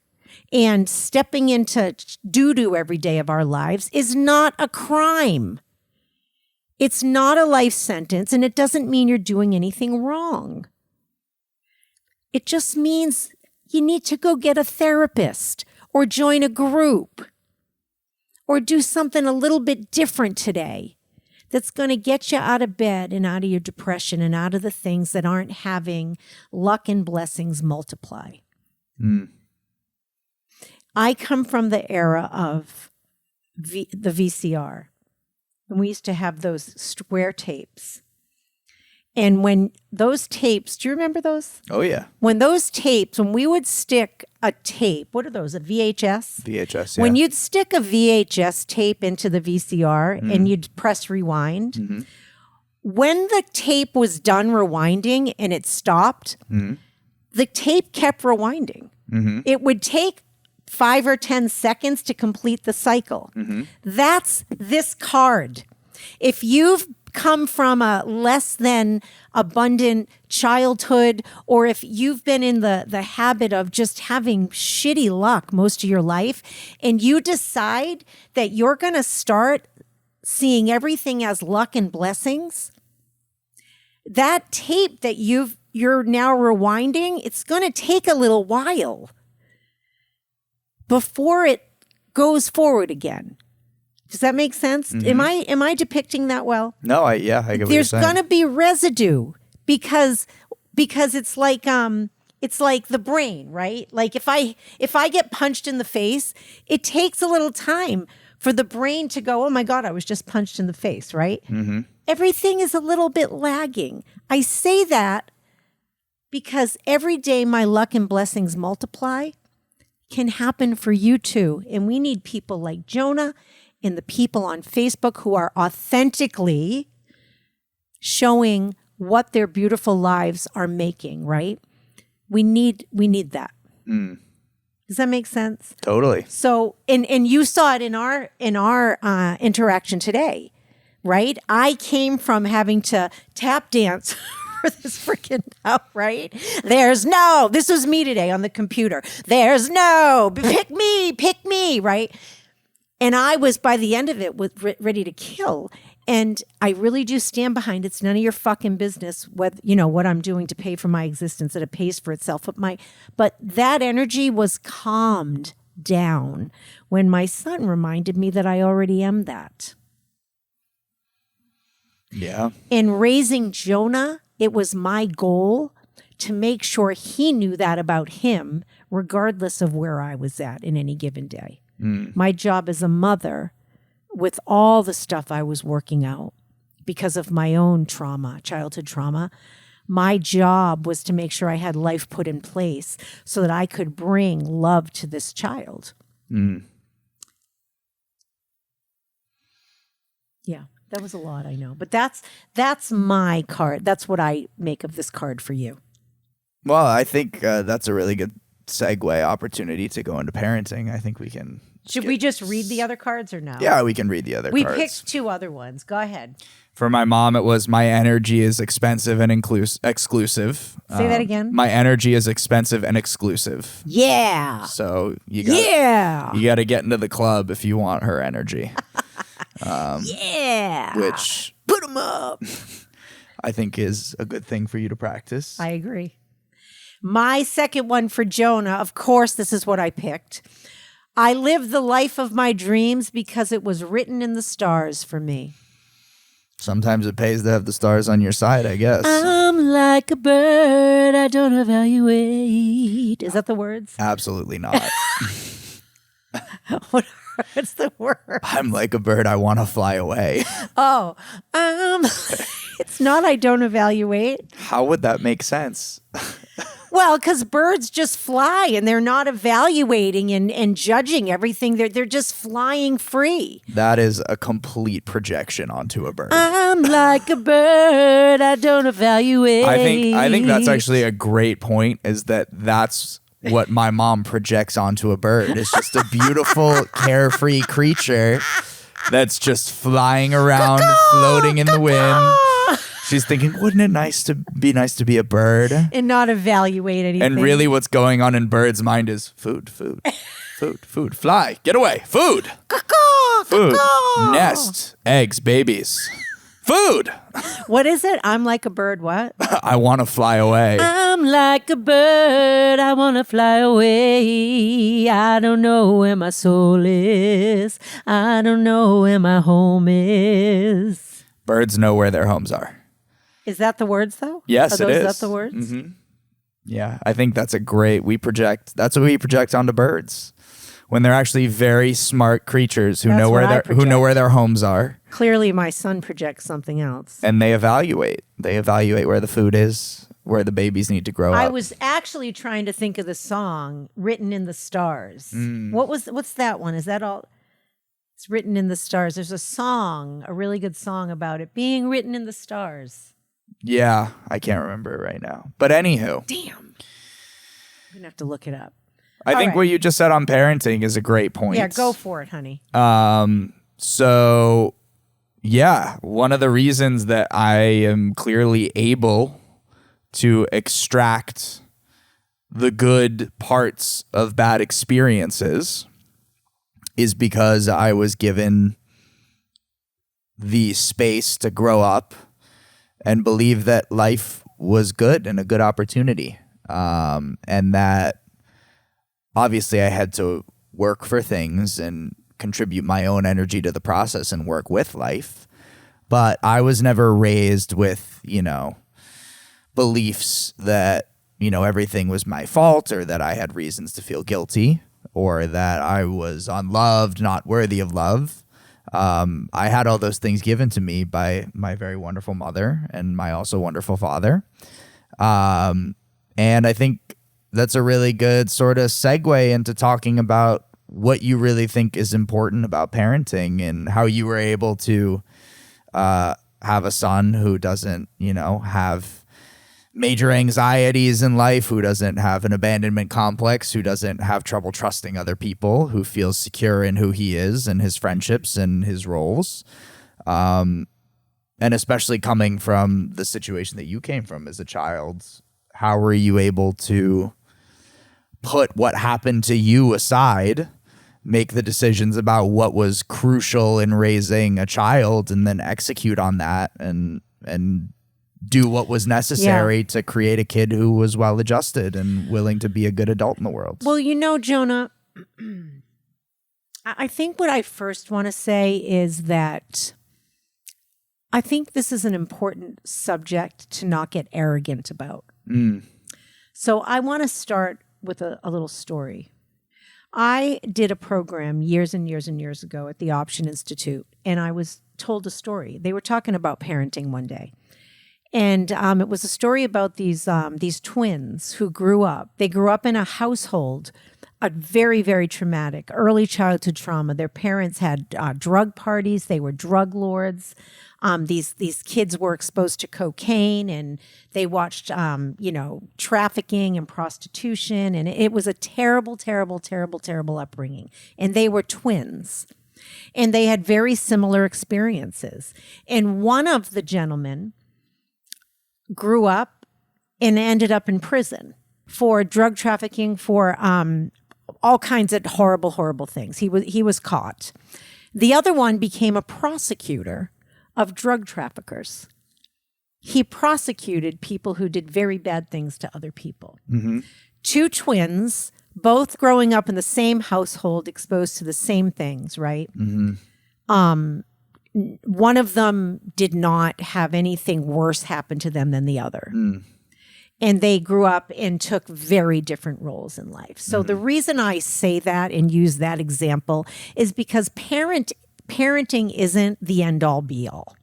and stepping into doo-doo every day of our lives is not a crime. It's not a life sentence, and it doesn't mean you're doing anything wrong. It just means you need to go get a therapist or join a group or do something a little bit different today that's going to get you out of bed and out of your depression and out of the things that aren't having luck and blessings multiply. I come from the era of the VCR. And we used to have those square tapes. And when those tapes, do you remember those? Oh, yeah. When we would stick a tape, what are those, a VHS? VHS, yeah. When you'd stick a VHS tape into the VCR and you'd press rewind, when the tape was done rewinding and it stopped, the tape kept rewinding. It would take 5 or 10 seconds to complete the cycle. That's this card. If you've come from a less than abundant childhood, or if you've been in the habit of just having shitty luck most of your life, and you decide that you're going to start seeing everything as luck and blessings, that tape that you're now rewinding, it's going to take a little while before it goes forward again. Does that make sense? Mm-hmm. Am I depicting that well? No, I get what you're There's saying. going to be residue because it's like the brain, right? Like if I get punched in the face, it takes a little time for the brain to go, oh my God, I was just punched in the face, right? Mm-hmm. Everything is a little bit lagging. I say that because every day my luck and blessings multiply can happen for you too. And we need people like Jonah and the people on Facebook who are authentically showing what their beautiful lives are making, right? We need that. Mm. Does that make sense? Totally. So, and you saw it in our interaction today, right? I came from having to tap dance for this freaking out, right? This was me today on the computer. Pick me, right? And I was, by the end of it, ready to kill. And I really do stand behind it's none of your fucking business what I'm doing to pay for my existence, that it pays for itself. But that energy was calmed down when my son reminded me that I already am that. Yeah. In raising Jonah, it was my goal to make sure he knew that about him, regardless of where I was at in any given day. My job as a mother, with all the stuff I was working out because of my own trauma, childhood trauma, my job was to make sure I had life put in place so that I could bring love to this child. Yeah, that was a lot, I know. But that's my card. That's what I make of this card for you. Well, I think that's a really good segue opportunity to go into parenting. I think we can. Should we just read the other cards or no? Yeah, we can read the other We cards. picked two other ones. Go ahead. For my mom, it was my energy is expensive and exclusive. Say that again. My energy is expensive and exclusive. Yeah. So you got to get into the club if you want her energy. Yeah. Which Put them up. I think is a good thing for you to practice. I agree. My second one for Jonah, of course, this is what I picked. I live the life of my dreams because it was written in the stars for me. Sometimes it pays to have the stars on your side, I guess. I'm like a bird, I don't evaluate. Is that the words? Absolutely not. What's the word? I'm like a bird, I want to fly away. Oh, it's not I don't evaluate. How would that make sense? Well, because birds just fly and they're not evaluating and judging everything. They're just flying free. That is a complete projection onto a bird. I'm like a bird, I don't evaluate. I think that's actually a great point, is that's what my mom projects onto a bird. It's just a beautiful, carefree creature that's just flying around, floating in the wind. She's thinking, wouldn't it be nice to be a bird? And not evaluate anything. And really what's going on in bird's mind is food, food, food, food, fly, get away, food, food, nest, eggs, babies, food. What is it? I'm like a bird, what? I want to fly away. I'm like a bird, I want to fly away. I don't know where my soul is. I don't know where my home is. Birds know where their homes are. Is that the words, though? Yes, it is. Is that the words? Mm-hmm. Yeah, I think that's that's what we project onto birds. When they're actually very smart creatures who know where their homes are. Clearly, my son projects something else. And they evaluate. They evaluate where the food is, where the babies need to grow up. I was actually trying to think of the song "Written in the Stars." What's that one? Is that all? It's written in the stars. There's a song, a really good song about it being written in the stars. Yeah, I can't remember it right now. But anywho. Damn. I'm going to have to look it up. I think what you just said on parenting is a great point. Yeah, go for it, honey. So, Yeah, one of the reasons that I am clearly able to extract the good parts of bad experiences is because I was given the space to grow up and believe that life was good and a good opportunity. And that obviously I had to work for things and contribute my own energy to the process and work with life. But I was never raised with, beliefs that, everything was my fault or that I had reasons to feel guilty or that I was unloved, not worthy of love. I had all those things given to me by my very wonderful mother and my also wonderful father. And I think that's a really good sort of segue into talking about what you really think is important about parenting and how you were able to have a son who doesn't, have major anxieties in life, who doesn't have an abandonment complex, who doesn't have trouble trusting other people, who feels secure in who he is and his friendships and his roles. And especially coming from the situation that you came from as a child, how were you able to put what happened to you aside, make the decisions about what was crucial in raising a child, and then execute on that and do what was necessary to create a kid who was well-adjusted and willing to be a good adult in the world? Well, Jonah, I think what I first want to say is that I think this is an important subject to not get arrogant about. So I want to start with a little story. I did a program years and years and years ago at the Option Institute, and I was told a story. They were talking about parenting one day. And it was a story about these twins who grew up. They grew up in a household, a very, very traumatic early childhood trauma. Their parents had drug parties. They were drug lords. These kids were exposed to cocaine, and they watched, trafficking and prostitution. And it was a terrible, terrible, terrible, terrible upbringing. And they were twins. And they had very similar experiences. And one of the gentlemen grew up and ended up in prison for drug trafficking, for all kinds of horrible, horrible things. He was caught. The other one became a prosecutor of drug traffickers. He prosecuted people who did very bad things to other people. Mm-hmm. Two twins, both growing up in the same household, exposed to the same things, right? Mm-hmm. One of them did not have anything worse happen to them than the other. And they grew up and took very different roles in life. So the reason I say that and use that example is because parenting isn't the end all be all.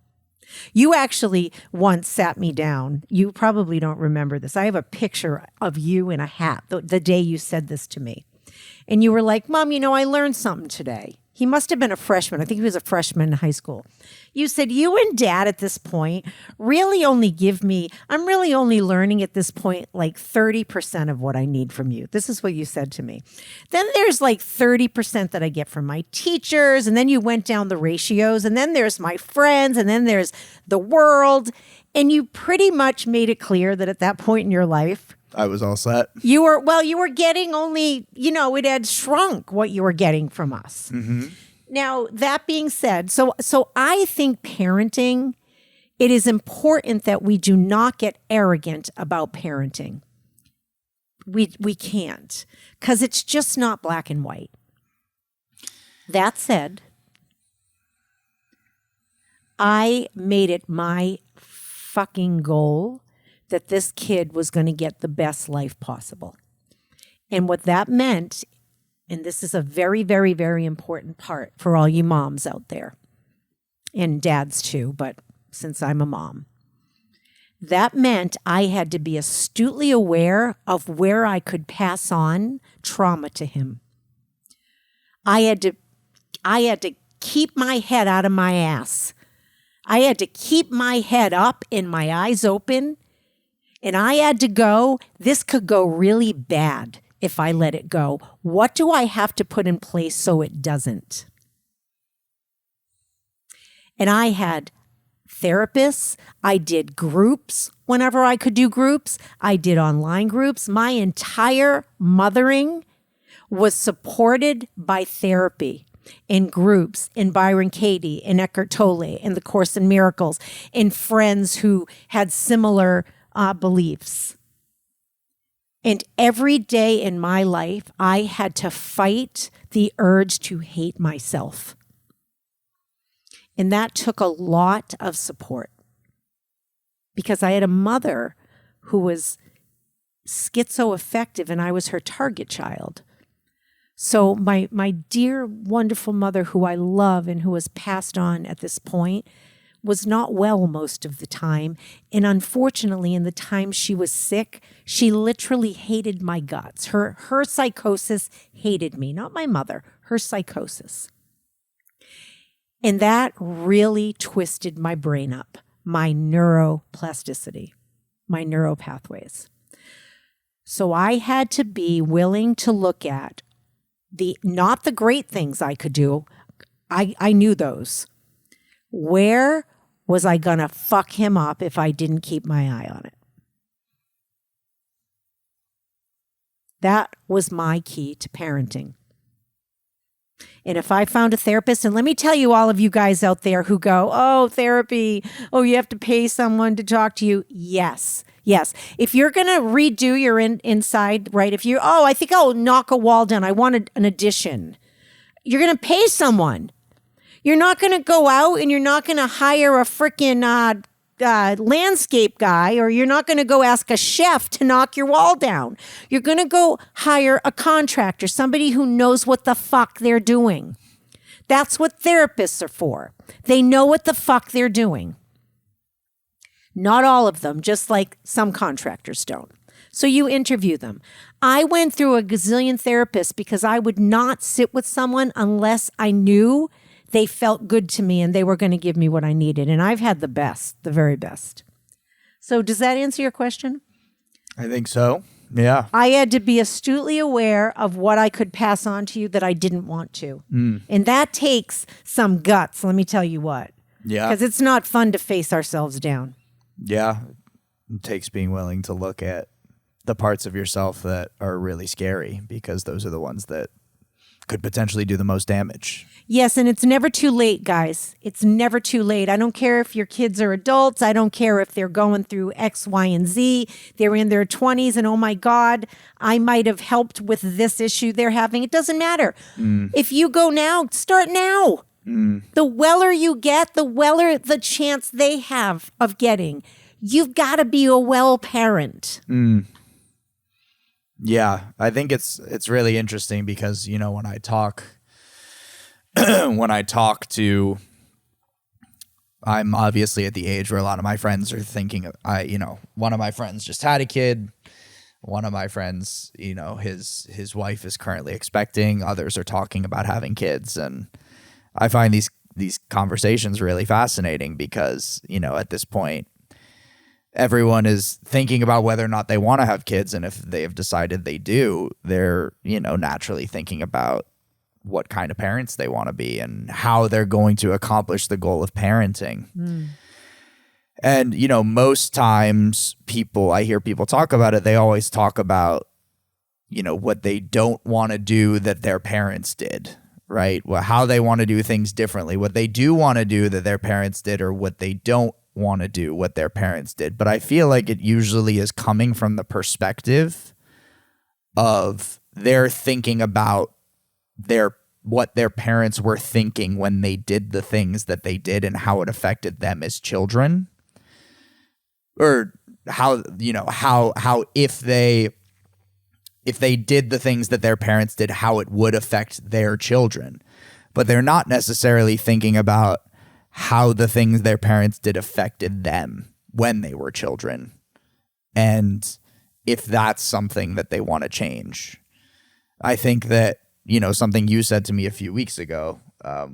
You actually once sat me down. You probably don't remember this. I have a picture of you in a hat the day you said this to me. And you were like, Mom, I learned something today. He must have been a freshman. I think he was a freshman in high school. You said, you and Dad at this point really only I'm really only learning at this point like 30% of what I need from you. This is what you said to me. Then there's like 30% that I get from my teachers. And then you went down the ratios. And then there's my friends. And then there's the world. And you pretty much made it clear that at that point in your life, I was all set. You were getting only, it had shrunk what you were getting from us. Mm-hmm. Now, that being said, so I think parenting, it is important that we do not get arrogant about parenting. We can't, because it's just not black and white. That said, I made it my fucking goal that this kid was going to get the best life possible. And what that meant, and this is a very, very, very important part for all you moms out there, and dads too, but since I'm a mom, that meant I had to be astutely aware of where I could pass on trauma to him. I had to keep my head out of my ass. I had to keep my head up and my eyes open. And I had to go, this could go really bad if I let it go. What do I have to put in place so it doesn't? And I had therapists. I did groups whenever I could do groups. I did online groups. My entire mothering was supported by therapy in groups, in Byron Katie, in Eckhart Tolle, in the Course in Miracles, in friends who had similar beliefs. And every day in my life, I had to fight the urge to hate myself. And that took a lot of support because I had a mother who was schizoaffective and I was her target child. So my dear, wonderful mother, who I love and who has passed on at this point, was not well most of the time. And unfortunately, in the time she was sick, she literally hated my guts. Her psychosis hated me, not my mother, her psychosis. And that really twisted my brain up, my neuroplasticity, my neuropathways. So I had to be willing to look at not the great things I could do. I knew those. Where was I going to fuck him up if I didn't keep my eye on it? That was my key to parenting. And if I found a therapist, and let me tell you, all of you guys out there who go, oh, therapy, oh, you have to pay someone to talk to you. Yes. If you're going to redo your inside, right? If I think I'll knock a wall down. I want an addition. You're going to pay someone. You're not going to go out and you're not going to hire a freaking landscape guy, or you're not going to go ask a chef to knock your wall down. You're going to go hire a contractor, somebody who knows what the fuck they're doing. That's what therapists are for. They know what the fuck they're doing. Not all of them, just like some contractors don't. So you interview them. I went through a gazillion therapists because I would not sit with someone unless I knew they felt good to me and they were going to give me what I needed. And I've had the best, the very best. So does that answer your question? I think so. Yeah. I had to be astutely aware of what I could pass on to you that I didn't want to. And that takes some guts, let me tell you what. Yeah. Because it's not fun to face ourselves down. Yeah. It takes being willing to look at the parts of yourself that are really scary, because those are the ones that could potentially do the most damage. Yes, and it's never too late, guys. It's never too late. I don't care if your kids are adults. I don't care if they're going through X, Y, and Z. They're in their 20s and, oh my God, I might have helped with this issue they're having. It doesn't matter. If you go now, start now. The weller you get, the weller the chance they have of getting. You've got to be a well parent. Yeah, I think it's really interesting because, you know, when I talk to, I'm obviously at the age where a lot of my friends are thinking, one of my friends just had a kid. One of my friends, you know, his wife is currently expecting. Others are talking about having kids. And I find these conversations really fascinating because, you know, at this point, everyone is thinking about whether or not they want to have kids. And if they have decided they do, they're, you know, naturally thinking about what kind of parents they want to be and how they're going to accomplish the goal of parenting. And, you know, most times I hear people talk about it, they always talk about, you know, what they don't want to do that their parents did, right? Well, how they want to do things differently, what they do want to do that their parents did, or what they don't want to do what their parents did. But I feel like it usually is coming from the perspective of they're thinking about what their parents were thinking when they did the things that they did and how it affected them as children, or how, you know, how if they did the things that their parents did, how it would affect their children. But they're not necessarily thinking about how the things their parents did affected them when they were children, and if that's something that they want to change. I think that, you know, something you said to me a few weeks ago,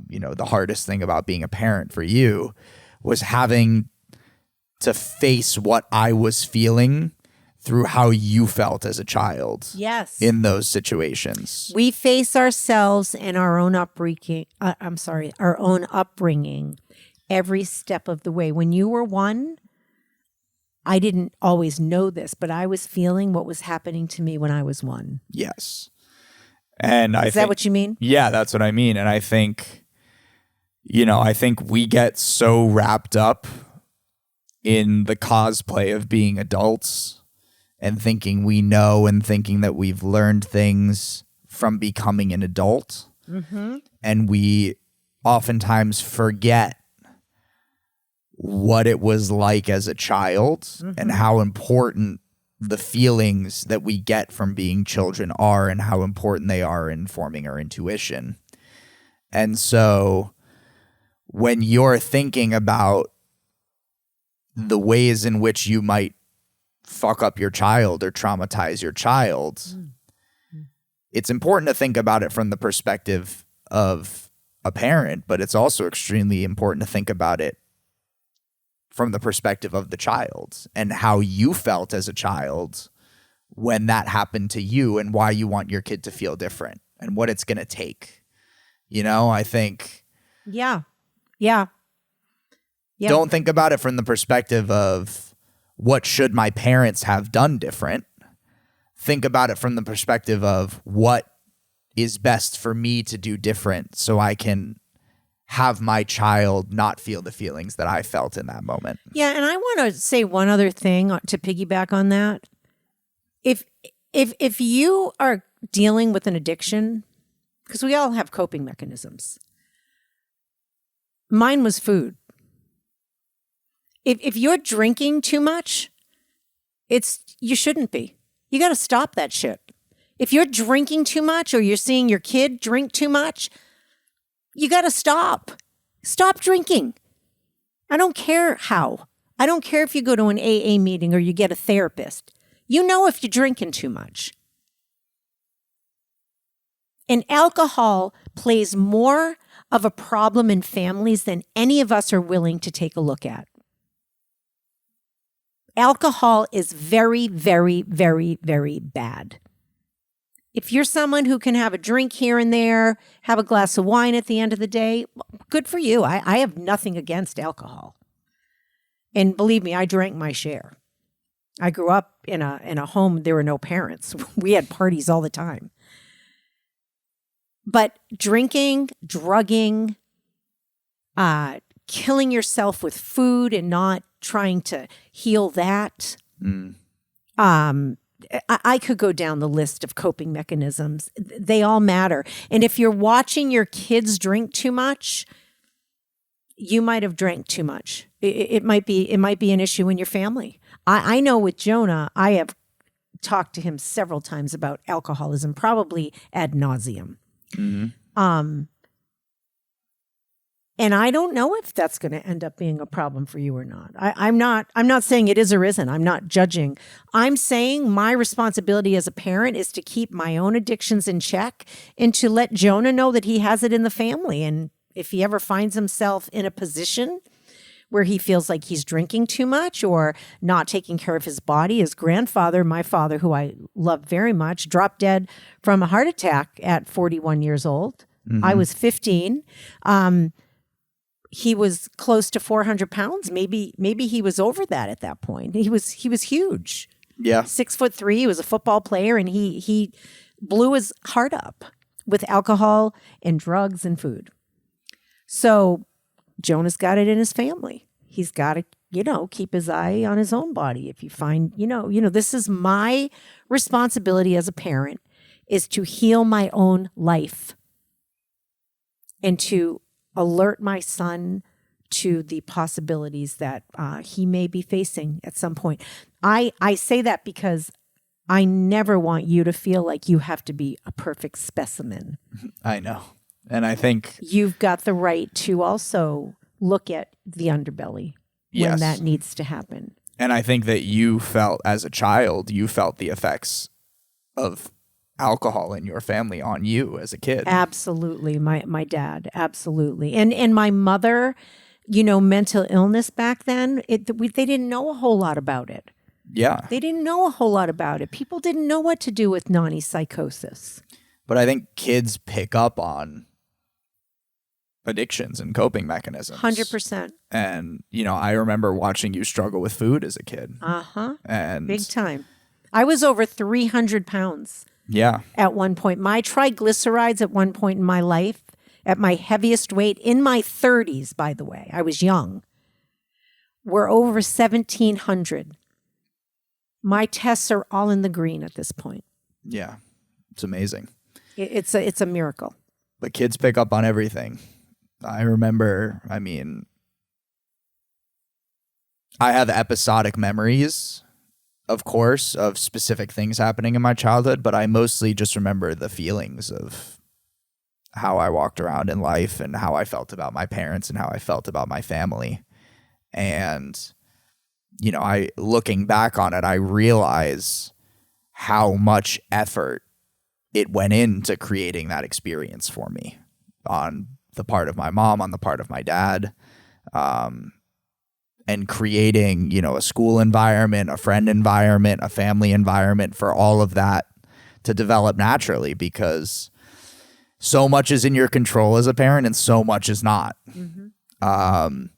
you know, the hardest thing about being a parent for you was having to face what I was feeling through how you felt as a child. Yes. In those situations. We face ourselves and our own upbringing. every step of the way. When you were 1, I didn't always know this, but I was feeling what was happening to me when I was 1. Yes. And Is that what you mean? Yeah, that's what I mean. And I think, I think we get so wrapped up in the cosplay of being adults and thinking we know and thinking that we've learned things from becoming an adult. Mm-hmm. And we oftentimes forget what it was like as a child and how important the feelings that we get from being children are and how important they are in forming our intuition. And so when you're thinking about the ways in which you might fuck up your child or traumatize your child, it's important to think about it from the perspective of a parent, but it's also extremely important to think about it from the perspective of the child and how you felt as a child when that happened to you and why you want your kid to feel different and what it's going to take. I think. Yeah. Don't think about it from the perspective of what should my parents have done different. Think about it from the perspective of what is best for me to do different so I can have my child not feel the feelings that I felt in that moment. Yeah, and I want to say one other thing to piggyback on that. If you are dealing with an addiction, because we all have coping mechanisms. Mine was food. If you're drinking too much, you shouldn't be. You got to stop that shit. If you're drinking too much or you're seeing your kid drink too much, you got to stop. Stop drinking. I don't care how. I don't care if you go to an AA meeting or you get a therapist. You know if you're drinking too much. And alcohol plays more of a problem in families than any of us are willing to take a look at. Alcohol is very, very, very, very bad. If you're someone who can have a drink here and there, have a glass of wine at the end of the day, good for you. I have nothing against alcohol. And believe me, I drank my share. I grew up in a home, there were no parents. We had parties all the time. But drinking, drugging, killing yourself with food and not trying to heal that. I could go down the list of coping mechanisms. They all matter. And if you're watching your kids drink too much, you might have drank too much. It might be an issue in your family. I know with Jonah, I have talked to him several times about alcoholism, probably ad nauseum. And I don't know if that's going to end up being a problem for you or not. I'm not saying it is or isn't. I'm not judging. I'm saying my responsibility as a parent is to keep my own addictions in check and to let Jonah know that he has it in the family. And if he ever finds himself in a position where he feels like he's drinking too much or not taking care of his body, his grandfather, my father, who I love very much, dropped dead from a heart attack at 41 years old. I was 15. He was close to 400 pounds. Maybe he was over that at that point. He was huge. Yeah. 6'3". He was a football player, and he blew his heart up with alcohol and drugs and food. So Jonah's got it in his family. He's got to, keep his eye on his own body. If you find, this is my responsibility as a parent, is to heal my own life and to alert my son to the possibilities that he may be facing at some point. I say that because I never want you to feel like you have to be a perfect specimen. I know. And I think you've got the right to also look at the underbelly when that needs to happen. And I think that you felt as a child, you felt the effects of alcohol in your family on you as a kid. Absolutely. My dad. Absolutely. And my mother, mental illness back then, they didn't know a whole lot about it. Yeah. They didn't know a whole lot about it. People didn't know what to do with Nani's psychosis. But I think kids pick up on addictions and coping mechanisms. 100%. And, I remember watching you struggle with food as a kid. And Big time. I was over 300 pounds yeah. at one point. My triglycerides at one point in my life, at my heaviest weight, in my 30s, by the way, I was young, were over 1,700. My tests are all in the green at this point. Yeah. It's amazing. It's a miracle. But kids pick up on everything. I remember, I have episodic memories, of course, of specific things happening in my childhood, but I mostly just remember the feelings of how I walked around in life and how I felt about my parents and how I felt about my family. And, looking back on it, I realize how much effort it went into creating that experience for me on the part of my mom, on the part of my dad, and creating, a school environment, a friend environment, a family environment for all of that to develop naturally, because so much is in your control as a parent and so much is not. And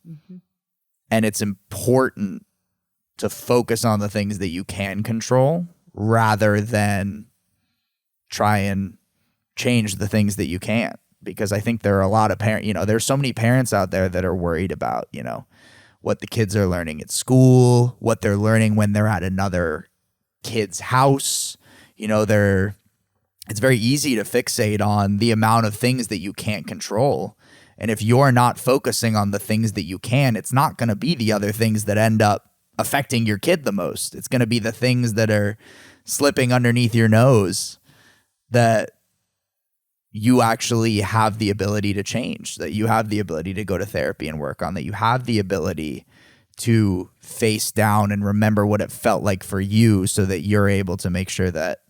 it's important to focus on the things that you can control rather than try and change the things that you can't. Because I think there are a lot of parents, there's so many parents out there that are worried about, what the kids are learning at school, what they're learning when they're at another kid's house. It's very easy to fixate on the amount of things that you can't control. And if you're not focusing on the things that you can, it's not going to be the other things that end up affecting your kid the most. It's going to be the things that are slipping underneath your nose that you actually have the ability to change, that you have the ability to go to therapy and work on, that you have the ability to face down and remember what it felt like for you so that you're able to make sure that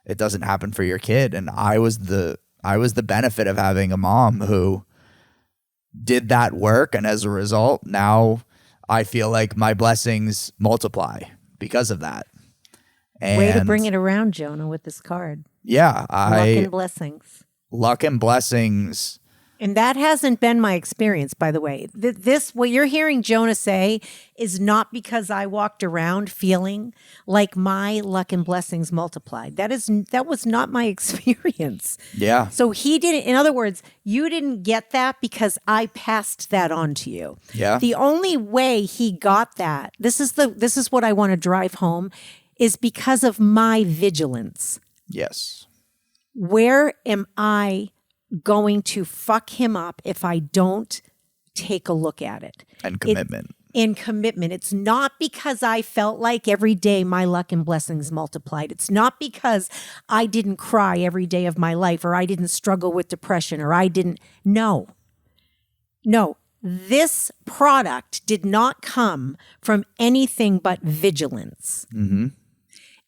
it doesn't happen for your kid. And I was the benefit of having a mom who did that work. And as a result, now I feel like my blessings multiply because of that. And way to bring it around, Jonah, with this card. Yeah. Luck and blessings. Luck and blessings. And that hasn't been my experience, by the way. This, what you're hearing Jonah say, is not because I walked around feeling like my luck and blessings multiplied. That was not my experience. Yeah. So he didn't, in other words, you didn't get that because I passed that on to you. Yeah. The only way he got that, this is what I want to drive home, is because of my vigilance. Yes. Where am I going to fuck him up if I don't take a look at it? And commitment. Commitment. It's not because I felt like every day my luck and blessings multiplied. It's not because I didn't cry every day of my life, or I didn't struggle with depression, or I didn't. No. This product did not come from anything but vigilance. Mm-hmm.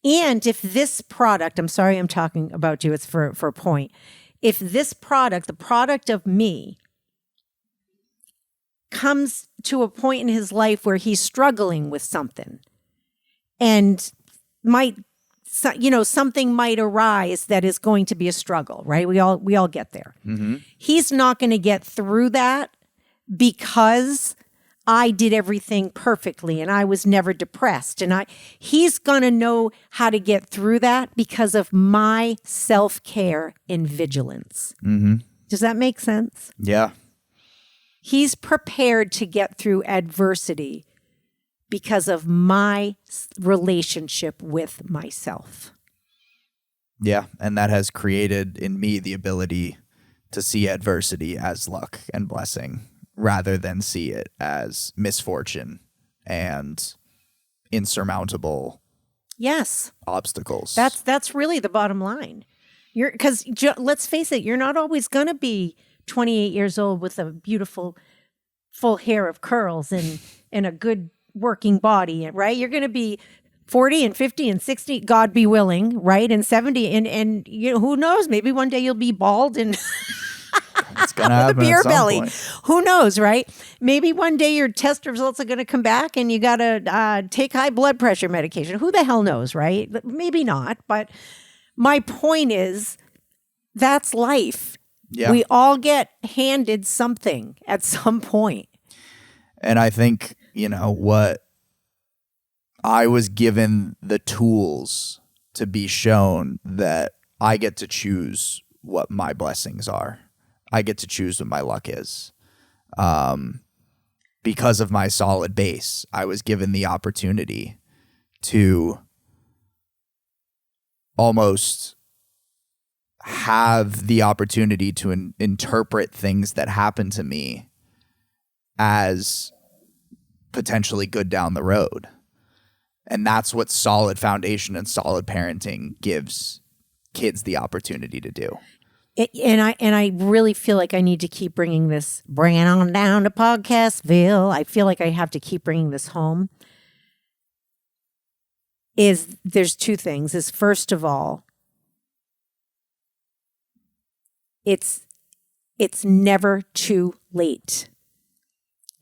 And if this product, I'm sorry I'm talking about you, it's for a point. If this product, the product of me, comes to a point in his life where he's struggling with something and something might arise that is going to be a struggle, right? We all get there. Mm-hmm. He's not going to get through that because I did everything perfectly and I was never depressed. And he's going to know how to get through that because of my self-care and vigilance. Mm-hmm. Does that make sense? Yeah. He's prepared to get through adversity because of my relationship with myself. Yeah. And that has created in me the ability to see adversity as luck and blessing, rather than see it as misfortune and insurmountable obstacles. That's really the bottom line. Because let's face it, you're not always going to be 28 years old with a beautiful full hair of curls and a good working body, right? You're going to be 40 and 50 and 60, God be willing, right? And 70 and who knows, maybe one day you'll be bald and it's gonna happen with a beer at some belly. point. Who knows, right? Maybe one day your test results are going to come back and you got to take high blood pressure medication. Who the hell knows, right? Maybe not. But my point is, that's life. Yeah. We all get handed something at some point. And I think, what I was given the tools to be shown that I get to choose what my blessings are. I get to choose what my luck is. Because of my solid base, I was given the opportunity to almost have the opportunity to interpret things that happen to me as potentially good down the road. And that's what solid foundation and solid parenting gives kids the opportunity to do. And I really feel like I need to keep bring it on down to Podcastville. I feel like I have to keep bringing this home. There's two things. First of all, it's never too late.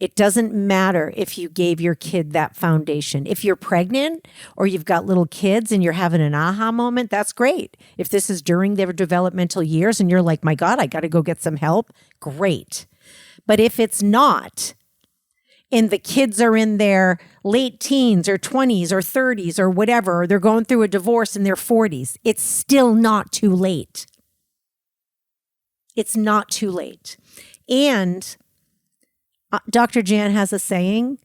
It doesn't matter if you gave your kid that foundation. If you're pregnant or you've got little kids and you're having an aha moment, that's great. If this is during their developmental years and you're like, my God, I got to go get some help, great. But if it's not, and the kids are in their late teens or 20s or 30s or whatever, or they're going through a divorce in their 40s, it's still not too late. It's not too late. And Dr. Jan has a saying,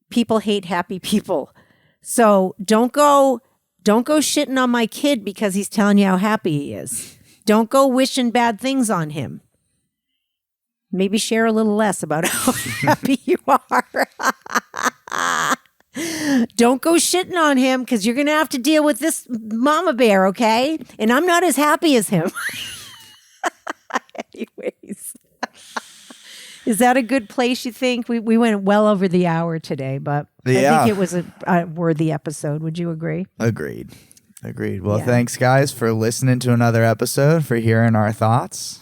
people hate happy people. So don't go shitting on my kid because he's telling you how happy he is. Don't go wishing bad things on him. Maybe share a little less about how happy you are. Don't go shitting on him because you're going to have to deal with this mama bear, okay? And I'm not as happy as him. Anyways. Is that a good place, you think? We went well over the hour today, but Yeah. I think it was a worthy episode. Would you agree? Agreed. Well, Thanks, guys, for listening to another episode, for hearing our thoughts.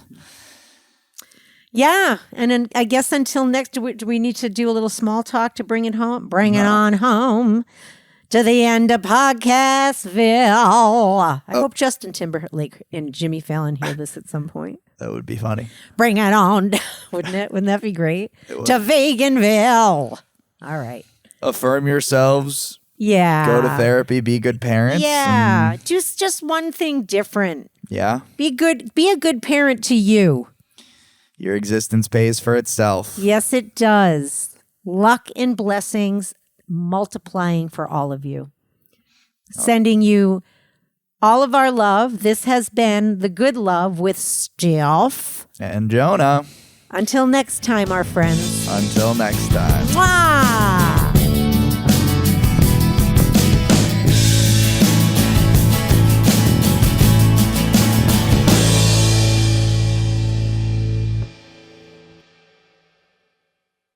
Yeah. And then I guess until next, do we need to do a little small talk to bring it home? Bring it on home to the end of Podcastville. I hope Justin Timberlake and Jimmy Fallon hear this at some point. That would be funny. Bring it on, wouldn't it? Wouldn't that be great? To Veganville. All right. Affirm yourselves. Yeah. Go to therapy. Be good parents. Yeah. Just one thing different. Yeah. Be a good parent to you. Your existence pays for itself. Yes, it does. Luck and blessings multiplying for all of you. Sending you all of our love. This has been The Good Love with Steph And Jonah. Until next time, our friends. Until next time. Mwah!